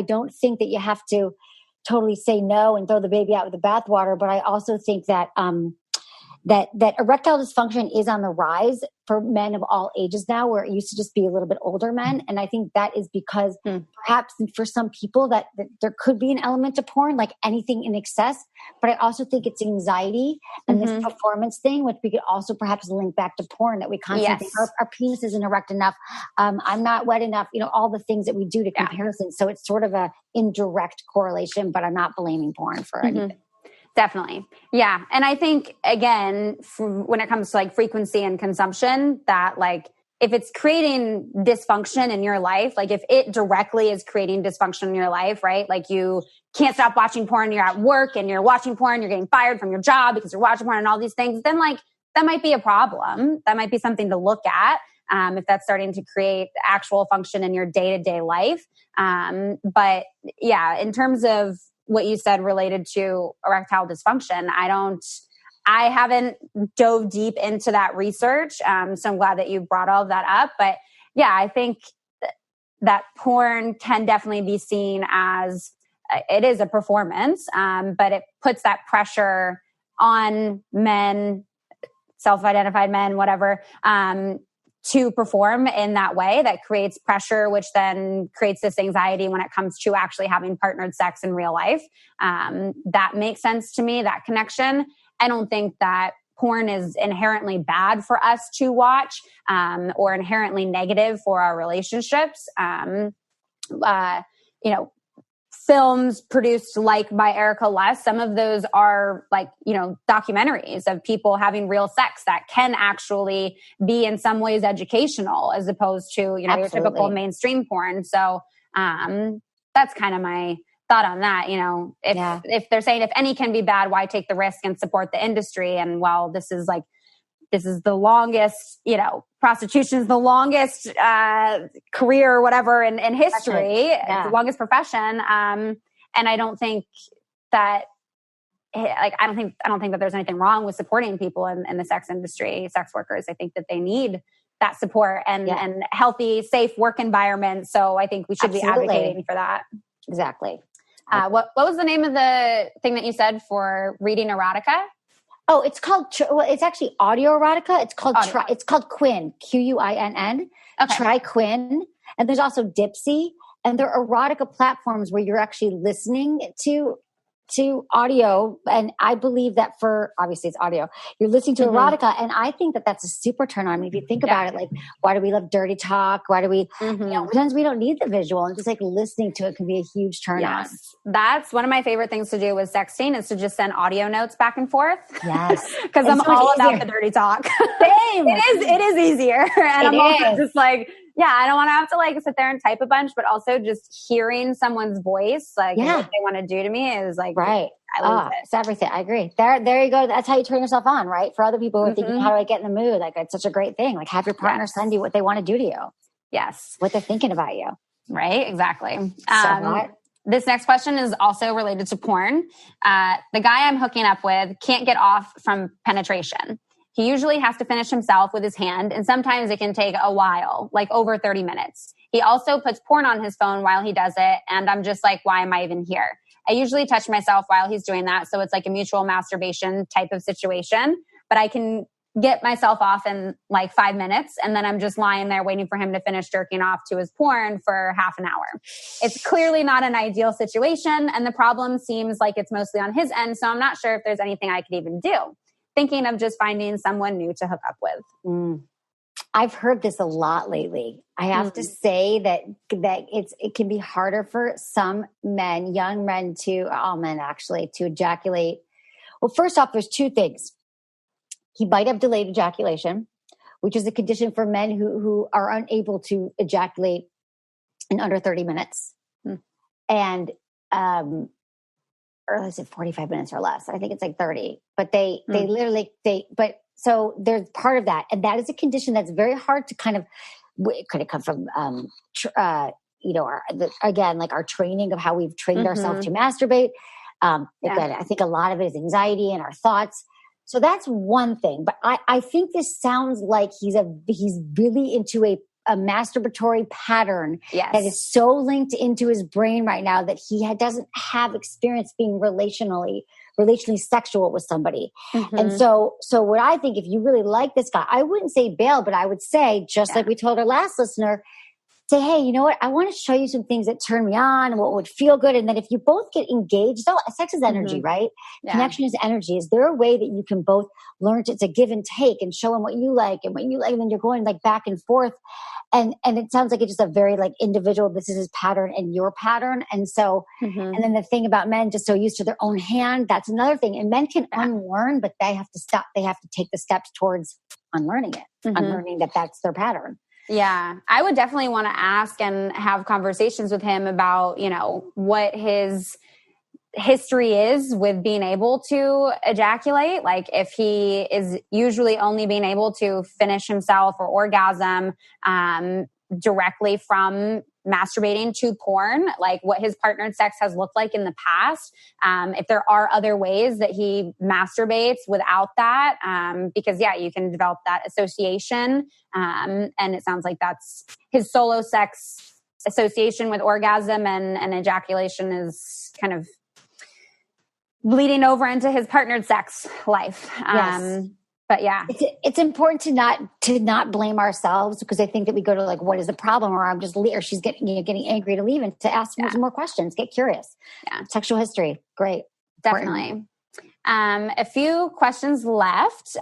don't think that you have to totally say no and throw the baby out with the bathwater. But I also think that that erectile dysfunction is on the rise for men of all ages now, where it used to just be a little bit older men. And I think that is because perhaps for some people that there could be an element to porn, like anything in excess. But I also think it's anxiety and this performance thing, which we could also perhaps link back to porn, that we constantly think our penis isn't erect enough. I'm not wet enough, all the things that we do to comparison. So it's sort of a indirect correlation, but I'm not blaming porn for anything. Definitely. Yeah. And I think, again, when it comes to frequency and consumption, that if it's creating dysfunction in your life, if it directly is creating dysfunction in your life, right? You can't stop watching porn, you're at work and you're watching porn, you're getting fired from your job because you're watching porn and all these things, then that might be a problem. That might be something to look at. If that's starting to create actual function in your day-to-day life. But yeah, in terms of what you said related to erectile dysfunction. I haven't dove deep into that research. So I'm glad that you brought all of that up. But yeah, I think that porn can definitely be seen as it is a performance, but it puts that pressure on men, self-identified men, whatever, to perform in that way that creates pressure, which then creates this anxiety when it comes to actually having partnered sex in real life. That makes sense to me, that connection. I don't think that porn is inherently bad for us to watch, or inherently negative for our relationships. Films produced like by Erica Less, some of those are like, documentaries of people having real sex that can actually be in some ways educational as opposed to, your typical mainstream porn. So, that's kind of my thought on that. If they're saying if any can be bad, why take the risk and support the industry? And while this is the longest, prostitution is the longest career or whatever in history. Yeah. It's the longest profession. And I don't think that, I don't think that there's anything wrong with supporting people in the sex industry, sex workers. I think that they need that support and healthy, safe work environments. So I think we should be advocating for that. Exactly. What was the name of the thing that you said for reading erotica? Oh, it's called, it's actually audio erotica. It's called, it's called Quinn, Quinn. Okay. Try Quinn. And there's also Dipsy. And they're erotica platforms where you're actually listening to audio. And I believe that obviously it's audio, you're listening to erotica. And I think that that's a super turn on. I mean, if you think about it, like, why do we love dirty talk? Why do we, sometimes we don't need the visual, and just like listening to it can be a huge turn on. That's one of my favorite things to do with sexting is to just send audio notes back and forth. Yes. Because I'm all about the dirty talk. Same. It is easier. And I'm also just like, I don't want to have to like sit there and type a bunch, but also just hearing someone's voice, like what they want to do to me is like, right. I love it. It's everything. I agree. There you go. That's how you turn yourself on, right? For other people who are thinking, how do I get in the mood? Like, it's such a great thing. Like, have your partner send you what they want to do to you. Yes. What they're thinking about you. Right. Exactly. This next question is also related to porn. The guy I'm hooking up with can't get off from penetration. He usually has to finish himself with his hand, and sometimes it can take a while, like over 30 minutes. He also puts porn on his phone while he does it, and I'm just like, why am I even here? I usually touch myself while he's doing that, so it's like a mutual masturbation type of situation, but I can get myself off in like 5 minutes, and then I'm just lying there waiting for him to finish jerking off to his porn for half an hour. It's clearly not an ideal situation, and the problem seems like it's mostly on his end, so I'm not sure if there's anything I could even do. Thinking of just finding someone new to hook up with. I've heard this a lot lately. I have to say that it can be harder for some men, young men all men actually, to ejaculate. Well, first off, there's two things. He might have delayed ejaculation, which is a condition for men who are unable to ejaculate in under 30 minutes. And, or is it 45 minutes or less? I think it's like 30, but so there's part of that. And that is a condition that's very hard to kind of, could it come from, like our training of how we've trained ourselves to masturbate. Again, I think a lot of it is anxiety and our thoughts. So that's one thing, but I think this sounds like he's really into a masturbatory pattern that is so linked into his brain right now that he doesn't have experience being relationally sexual with somebody. And so what I think, if you really like this guy, I wouldn't say bail, but I would say, just like we told our last listener, say, hey, you know what? I want to show you some things that turn me on and what would feel good. And then if you both get engaged, sex is energy, right? Yeah. Connection is energy. Is there a way that you can both learn to give and take and show him what you like and what you like? And then you're going like back and forth. And it sounds like it's just a very like individual, this is his pattern and your pattern. And so, and then the thing about men just so used to their own hand, that's another thing. And men can unlearn, but they have to stop. They have to take the steps towards unlearning it, unlearning that that's their pattern. Yeah, I would definitely want to ask and have conversations with him about, what his history is with being able to ejaculate. Like if he is usually only being able to finish himself or orgasm, directly from masturbating to porn, like what his partnered sex has looked like in the past. If there are other ways that he masturbates without that, because you can develop that association. And it sounds like that's his solo sex association with orgasm and ejaculation is kind of bleeding over into his partnered sex life. Yes. But yeah, it's important to not blame ourselves, because I think that we go to like, what is the problem? Or she's getting angry to leave, and to ask more questions, get curious. Yeah. Sexual history. Great. Definitely. A few questions left.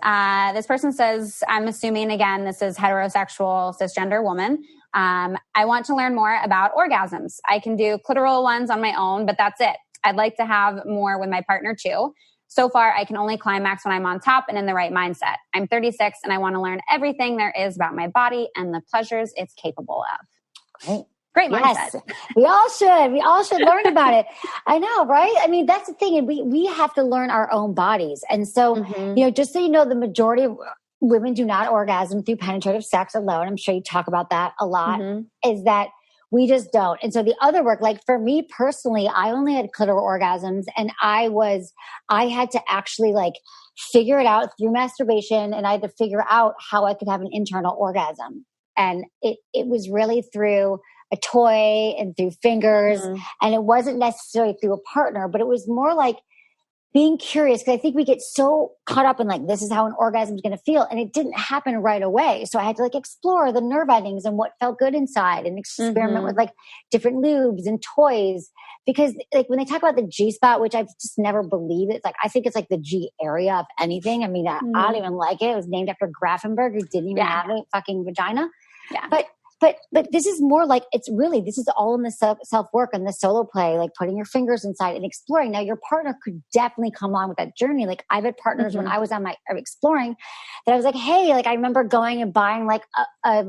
This person says, I'm assuming again, this is heterosexual cisgender woman. I want to learn more about orgasms. I can do clitoral ones on my own, but that's it. I'd like to have more with my partner too. So far, I can only climax when I'm on top and in the right mindset. I'm 36 and I want to learn everything there is about my body and the pleasures it's capable of. Great mindset. Yes. We all should learn about it. I know, right? I mean, that's the thing. And we have to learn our own bodies. And so, just so you know, the majority of women do not orgasm through penetrative sex alone. I'm sure you talk about that a lot, is that we just don't. And so the other work, like for me personally, I only had clitoral orgasms, and I had to actually like figure it out through masturbation, and I had to figure out how I could have an internal orgasm. And it was really through a toy and through fingers. And it wasn't necessarily through a partner, but it was more like being curious, because I think we get so caught up in like, this is how an orgasm is going to feel. And it didn't happen right away. So I had to like explore the nerve endings and what felt good inside, and experiment with like different lubes and toys. Because like when they talk about the G spot, which I've just never believed, it's like, I think it's like the G area of anything. I mean, I don't even like it. It was named after Grafenberg, who didn't even have a fucking vagina. Yeah. But this is more like, this is all in the self-work and the solo play, like putting your fingers inside and exploring. Now your partner could definitely come along with that journey. Like I've had partners when I was on my exploring that I was like, hey, like I remember going and buying like a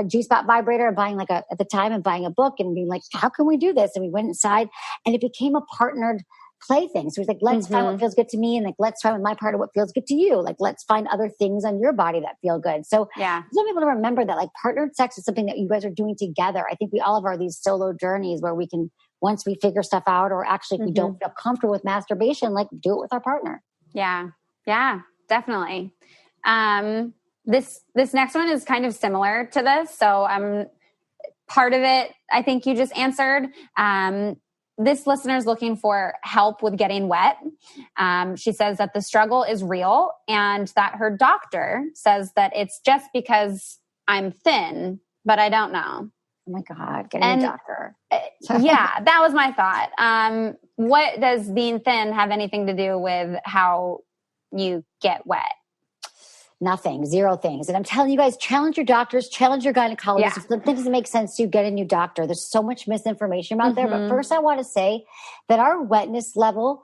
G-spot vibrator, and buying like at the time, and buying a book and being like, how can we do this? And we went inside, and it became a partnered play thing. So it's like, let's find what feels good to me, and like, let's find with my partner what feels good to you. Like, let's find other things on your body that feel good. So I want people to remember that like partnered sex is something that you guys are doing together. I think we all have these solo journeys where we can, once we figure stuff out, or actually if we don't feel comfortable with masturbation, like do it with our partner. Yeah. Yeah, definitely. This next one is kind of similar to this. So part of it, I think you just answered. This listener is looking for help with getting wet. She says that the struggle is real, and that her doctor says that it's just because I'm thin, but I don't know. Oh my God, get a new doctor. Yeah, that was my thought. What does being thin have anything to do with how you get wet? Nothing, zero things. And I'm telling you guys, challenge your doctors, challenge your gynecologist. Yeah. If something doesn't make sense to you, get a new doctor. There's so much misinformation out there. But first I want to say that our wetness level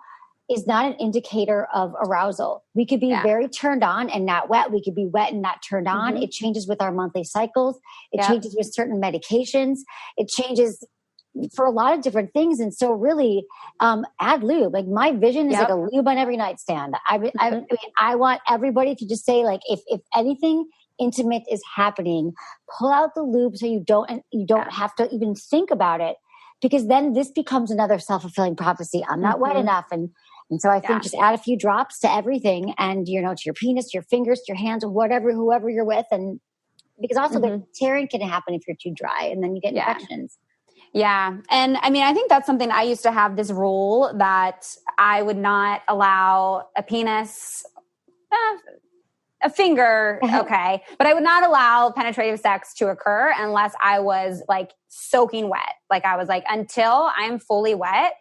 is not an indicator of arousal. We could be very turned on and not wet. We could be wet and not turned on. It changes with our monthly cycles. It changes with certain medications. It changes for a lot of different things. And so really add lube. Like my vision is like a lube on every nightstand. I mean, I want everybody to just say like, if anything intimate is happening, pull out the lube so you don't have to even think about it, because then this becomes another self-fulfilling prophecy. I'm not wet enough. And so I think just add a few drops to everything, and to your penis, to your fingers, to your hands, or whoever you're with. And because also the tearing can happen if you're too dry, and then you get infections. Yeah. And I mean, I think that's something I used to have this rule that I would not allow a penis, a finger, okay, but I would not allow penetrative sex to occur unless I was like soaking wet. Like I was like, until I'm fully wet,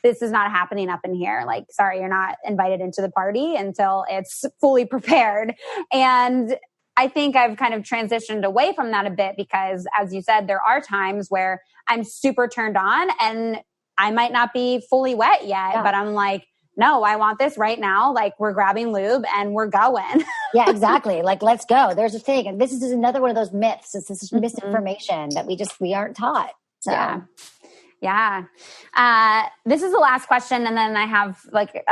this is not happening up in here. Like, sorry, you're not invited into the party until it's fully prepared. And I think I've kind of transitioned away from that a bit, because as you said, there are times where I'm super turned on and I might not be fully wet yet, but I'm like, no, I want this right now. Like we're grabbing lube and we're going. Yeah, exactly. Like, let's go. There's a thing. And this is another one of those myths. This is misinformation that we aren't taught. So. Yeah. This is the last question. And then I have like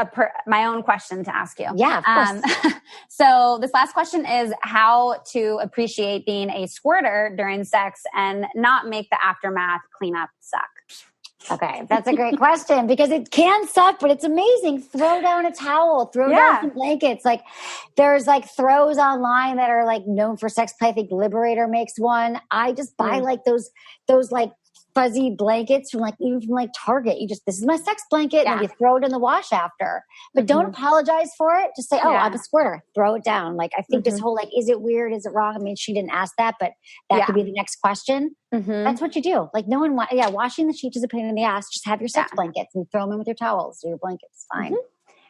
my own question to ask you. Yeah, of course. So this last question is how to appreciate being a squirter during sex and not make the aftermath cleanup suck. Okay, that's a great question because it can suck, but it's amazing. Throw down a towel, throw down some blankets. Like there's like throws online that are like known for sex play. I think Liberator makes one. I just buy like those like fuzzy blankets from like even from like Target. This is my sex blanket, and then you throw it in the wash after. But don't apologize for it. Just say, "Oh, I'm a squirter." Throw it down. Like I think this whole like, is it weird? Is it wrong? I mean, she didn't ask that, but that could be the next question. That's what you do. Like no one, washing the sheets is a pain in the ass. Just have your sex blankets and throw them in with your towels or your blankets. Fine.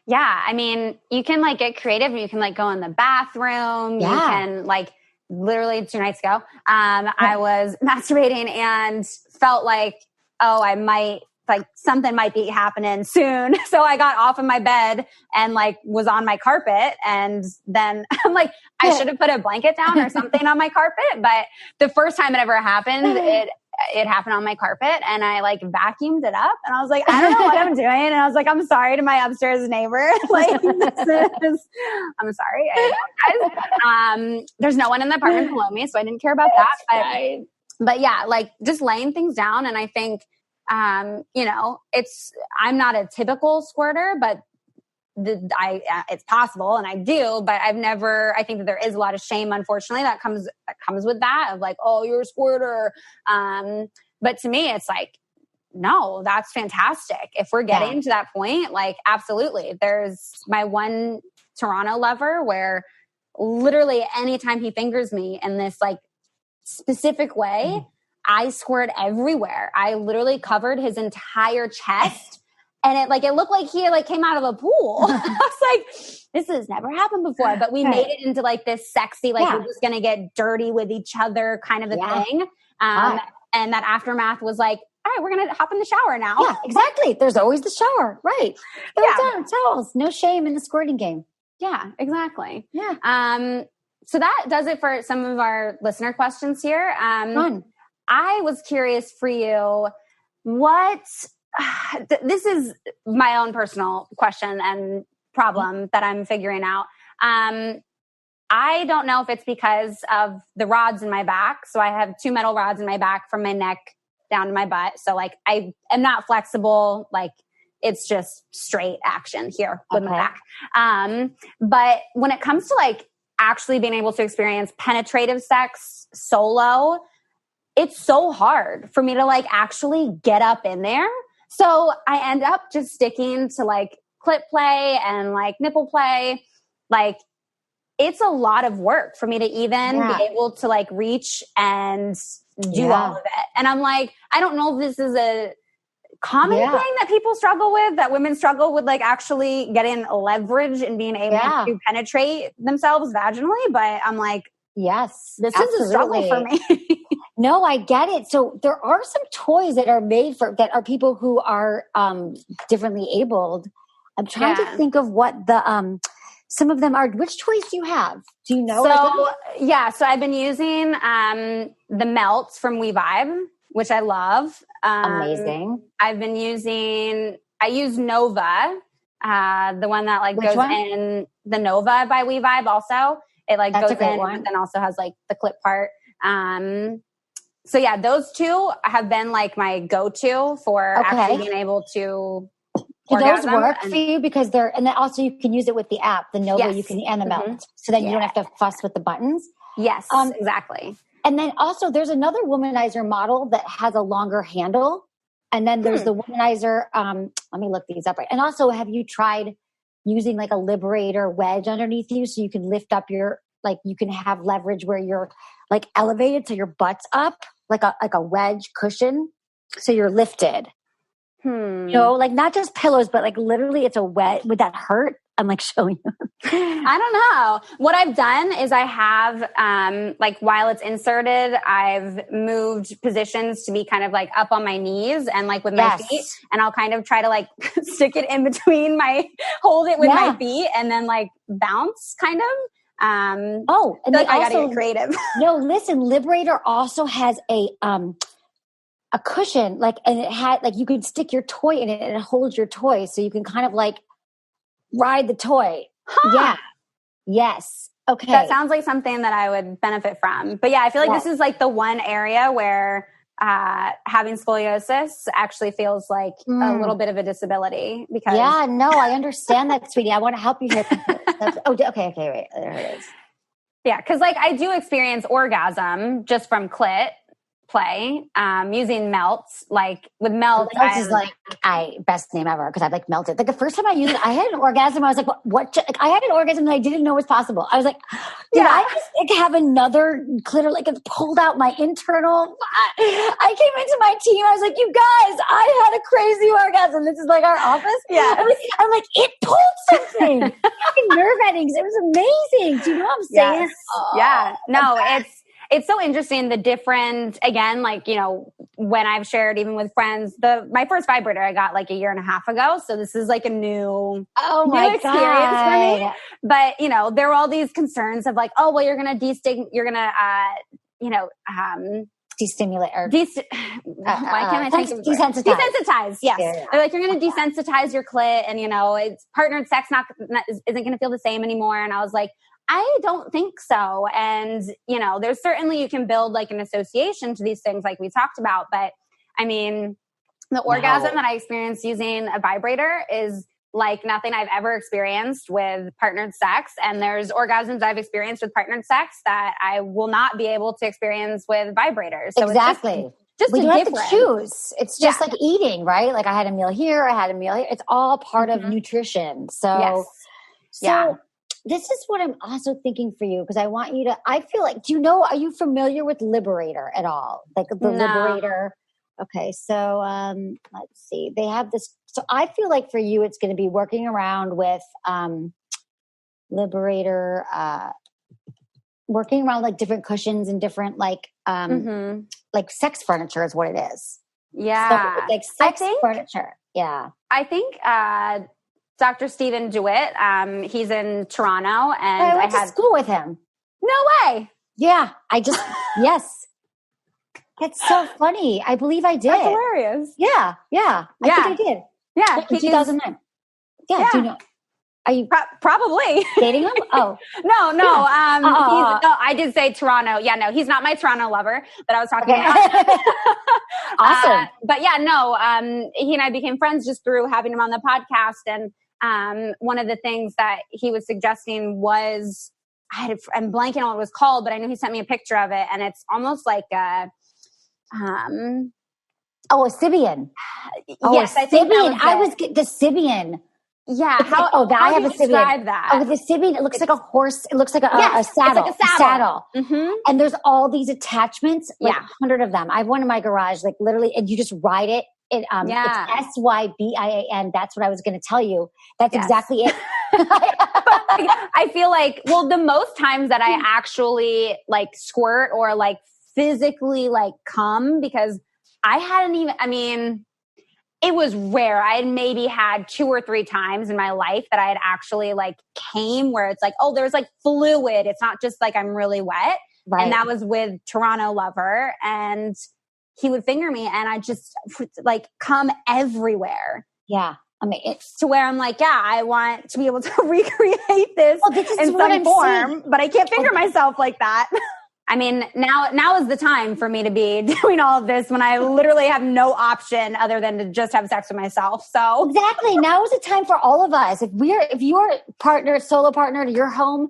Yeah, I mean, you can like get creative. You can like go in the bathroom. You can like. Literally 2 nights ago, I was masturbating and felt like, I might, like something might be happening soon. So I got off of my bed and like was on my carpet. And then I'm like, I should have put a blanket down or something on my carpet. But the first time it ever happened, it happened on my carpet and I like vacuumed it up and I was like, I don't know what I'm doing. And I was like, I'm sorry to my upstairs neighbor. Like, I'm sorry. There's no one in the apartment below me, so I didn't care about that. But yeah, like just laying things down. And I think, I'm not a typical squirter, but it's possible and I do, but I think that there is a lot of shame, unfortunately, that comes with that of like, oh, you're a squirter. But to me, it's like, no, that's fantastic. If we're getting to that point, like, absolutely. There's my one Toronto lover where literally anytime he fingers me in this like specific way, I squirt everywhere. I literally covered his entire chest. And it looked like he like came out of a pool. I was like, this has never happened before. But we made it into like this sexy, like we're just going to get dirty with each other kind of a thing. And that aftermath was like, all right, we're going to hop in the shower now. Yeah, exactly. There's always the shower. Right. Throw down towels. No shame in the squirting game. Yeah, exactly. Yeah. So that does it for some of our listener questions here. Fun. I was curious for you, this is my own personal question and problem that I'm figuring out. I don't know if it's because of the rods in my back. So I have 2 metal rods in my back from my neck down to my butt. So like I am not flexible. Like it's just straight action here with my back. But when it comes to like actually being able to experience penetrative sex solo, it's so hard for me to like actually get up in there. So I end up just sticking to like clit play and like nipple play. Like it's a lot of work for me to even be able to like reach and do all of it. And I'm like, I don't know if this is a common thing that people struggle with, that women struggle with, like actually getting leverage and being able to penetrate themselves vaginally. But I'm like, yes, this is a struggle for me. No, I get it. So there are some toys that are made that are people who are differently abled. I'm trying to think of what the some of them are. Which toys do you have? Do you know? So I've been using the melts from WeVibe, which I love. Amazing. I use Nova, the one that like goes in, the Nova by WeVibe also. It like goes in, but then also has like the clip part. So yeah, those 2 have been like my go-to for actually being able to. Do those work for you? Because and then also you can use it with the app, the Nova, and the Melt. So then you don't have to fuss with the buttons. Yes, exactly. And then also there's another womanizer model that has a longer handle. And then there's the womanizer. Let me look these up. And also, have you tried using like a Liberator wedge underneath you so you can lift up you can have leverage where you're like elevated so your butt's up, like a wedge cushion, so you're lifted. You know, like not just pillows, but like literally it's a wedge. Would that hurt? I'm like showing you. I don't know. What I've done is I have, like while it's inserted, I've moved positions to be kind of like up on my knees and like with my feet. And I'll kind of try to like stick it in between hold it with my feet and then like bounce kind of. And I gotta get creative. No, listen, Liberator also has a a cushion, like, and it had like you could stick your toy in it and it holds your toy, so you can kind of like ride the toy. Huh. Yeah. Yes. Okay. That sounds like something that I would benefit from. But yeah, I feel like this is like the one area where having scoliosis actually feels like a little bit of a disability. Because yeah, no, I understand that, sweetie. I want to help you here. Okay, wait, there it is. Yeah, because like I do experience orgasm just from clit play using melts. Like with melts, is like best name ever because I've like melted. Like the first time I used it, I had an orgasm. I was like, what? Like, I had an orgasm that I didn't know was possible. I was like, did I just like have another clitoris? Like it pulled out my internal. I came into my team. I was like, you guys, I had a crazy orgasm. This is like our office. Yeah, I'm like, it pulled something. Fucking nerve endings. It was amazing. Do you know what I'm saying? Yes. Yeah. No, it's so interesting. The different, again, like, you know, when I've shared even with friends, my first vibrator I got like a year and a half ago. So this is like a new experience for me. But, you know, there were all these concerns of like, oh, well, you're going to destimulate or why can't I think of desensitize? Desensitize, yes. Yeah. They're like, you're going to desensitize your clit and, you know, it's partnered sex isn't going to feel the same anymore. And I was like, I don't think so. And, you know, there's certainly you can build like an association to these things like we talked about. But I mean, the orgasm that I experienced using a vibrator is like nothing I've ever experienced with partnered sex. And there's orgasms I've experienced with partnered sex that I will not be able to experience with vibrators. So exactly. It's we don't have to choose. It's just like eating, right? Like I had a meal here, I had a meal here. It's all part of nutrition. So, this is what I'm also thinking for you because I want you to, I feel like, are you familiar with Liberator at all? Like the Liberator. Okay. So, let's see. They have this. So I feel like for you, it's going to be working around with, Liberator, working around like different cushions and different like sex furniture is what it is. Yeah. So, like sex furniture. Yeah. I think, Dr. Stephen DeWitt, he's in Toronto, and I went to school with him. No way. Yeah, yes. It's so funny. I believe I did. That's hilarious. Yeah. I think I did. Yeah, in 2009. Yeah. Do you know? Are you probably dating him? Oh no. I did say Toronto. Yeah, no, he's not my Toronto lover that I was talking about. Awesome. But yeah, no. He and I became friends just through having him on the podcast, and one of the things that he was suggesting was I'm blanking on what it was called, but I know he sent me a picture of it, and it's almost like a Sybian. Yes, I think Sybian. I was the Sybian. Yeah. I have a describe that? Oh, the Sybian. It looks like a horse. It looks like a saddle. It's like a saddle. Mm-hmm. And there's all these attachments, like 100 of them. I have one in my garage, like literally, and you just ride it. It's SYBIAN. That's what I was going to tell you. That's exactly it. I feel like, well, the most times that I actually like squirt or like physically like come, because I hadn't even, I mean, it was rare. I had maybe had 2 or 3 times in my life that I had actually like came where it's like, oh, there's like fluid. It's not just like I'm really wet. Right. And that was with Toronto Lover. And he would finger me and I just like come everywhere. Yeah. I mean, it's to where I'm like, I want to be able to recreate this in some form, but I can't finger myself like that. I mean, now is the time for me to be doing all of this when I literally have no option other than to just have sex with myself. So exactly. Now is the time for all of us. If you're solo partner to your home,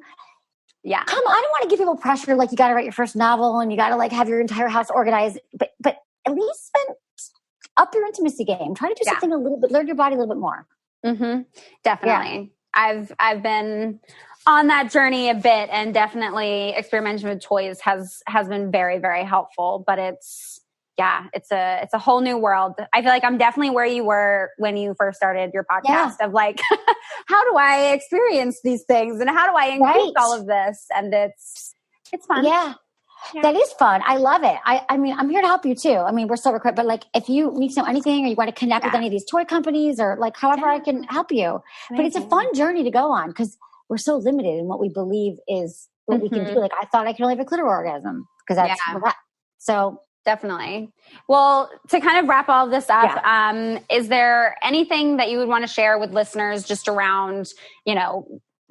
come on. I don't want to give people pressure. Like you got to write your first novel and you got to like have your entire house organized, but at least up your intimacy game. Try to do something a little bit, learn your body a little bit more. Mm-hmm. Definitely. Yeah. I've been on that journey a bit, and definitely experimenting with toys has been very, very helpful, but it's a whole new world. I feel like I'm definitely where you were when you first started your podcast of like, how do I experience these things and how do I include all of this? And it's fun. Yeah. That is fun. I love it. I mean, I'm here to help you too. I mean, we're so recorded, but like if you need to know anything or you want to connect with any of these toy companies or like however I can help you, but it's a fun journey to go on because we're so limited in what we believe is what we can do. Like I thought I could only have a clitoral orgasm because that's so Definitely. Well, to kind of wrap all of this up, is there anything that you would want to share with listeners just around,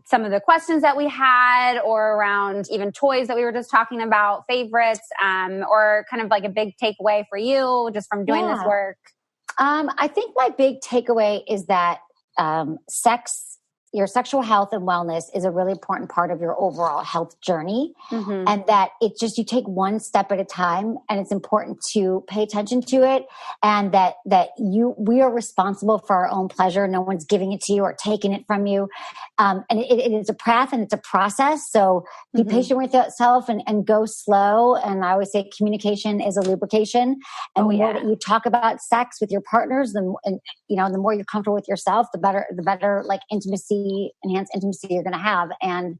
some of the questions that we had, or around even toys that we were just talking about, favorites, or kind of like a big takeaway for you just from doing this work? I think my big takeaway is that your sexual health and wellness is a really important part of your overall health journey. Mm-hmm. And that you take one step at a time, and it's important to pay attention to it. And that we are responsible for our own pleasure. No one's giving it to you or taking it from you. And it is a path and it's a process. So be patient with yourself and go slow. And I always say communication is a lubrication. And the more that you talk about sex with your partners, the more you're comfortable with yourself, the better like enhanced intimacy you're going to have. And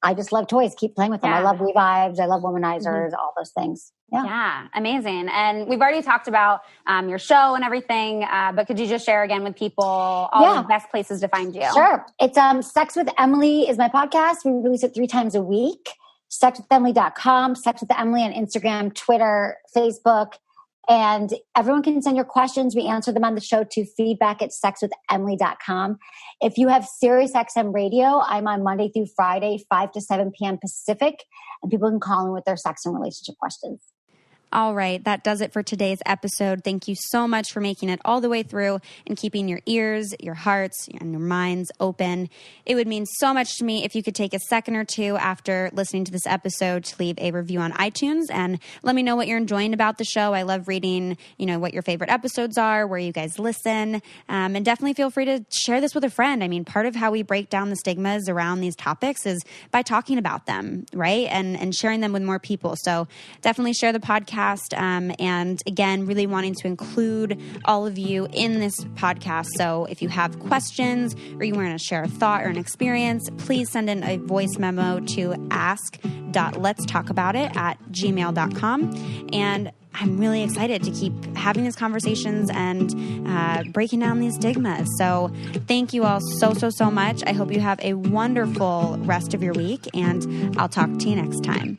I just love toys. Keep playing with them. I love Revives. I love Womanizers, all those things. Yeah, amazing. And we've already talked about your show and everything, but could you just share again with people all the best places to find you? Sure. It's Sex with Emily is my podcast. We release it 3 times a week. Sexwithemily.com, Sex with Emily on Instagram, Twitter, Facebook. And everyone can send your questions. We answer them on the show to feedback@sexwithemily.com. If you have Sirius XM radio, I'm on Monday through Friday, 5 to 7 p.m. Pacific, and people can call in with their sex and relationship questions. All right, that does it for today's episode. Thank you so much for making it all the way through and keeping your ears, your hearts, and your minds open. It would mean so much to me if you could take a second or two after listening to this episode to leave a review on iTunes and let me know what you're enjoying about the show. I love reading, what your favorite episodes are, where you guys listen, and definitely feel free to share this with a friend. I mean, part of how we break down the stigmas around these topics is by talking about them, right? And sharing them with more people. So definitely share the podcast. And again, really wanting to include all of you in this podcast. So if you have questions or you want to share a thought or an experience, please send in a voice memo to ask.letstalkaboutit@gmail.com. And I'm really excited to keep having these conversations and breaking down these stigmas. So thank you all so much. I hope you have a wonderful rest of your week, and I'll talk to you next time.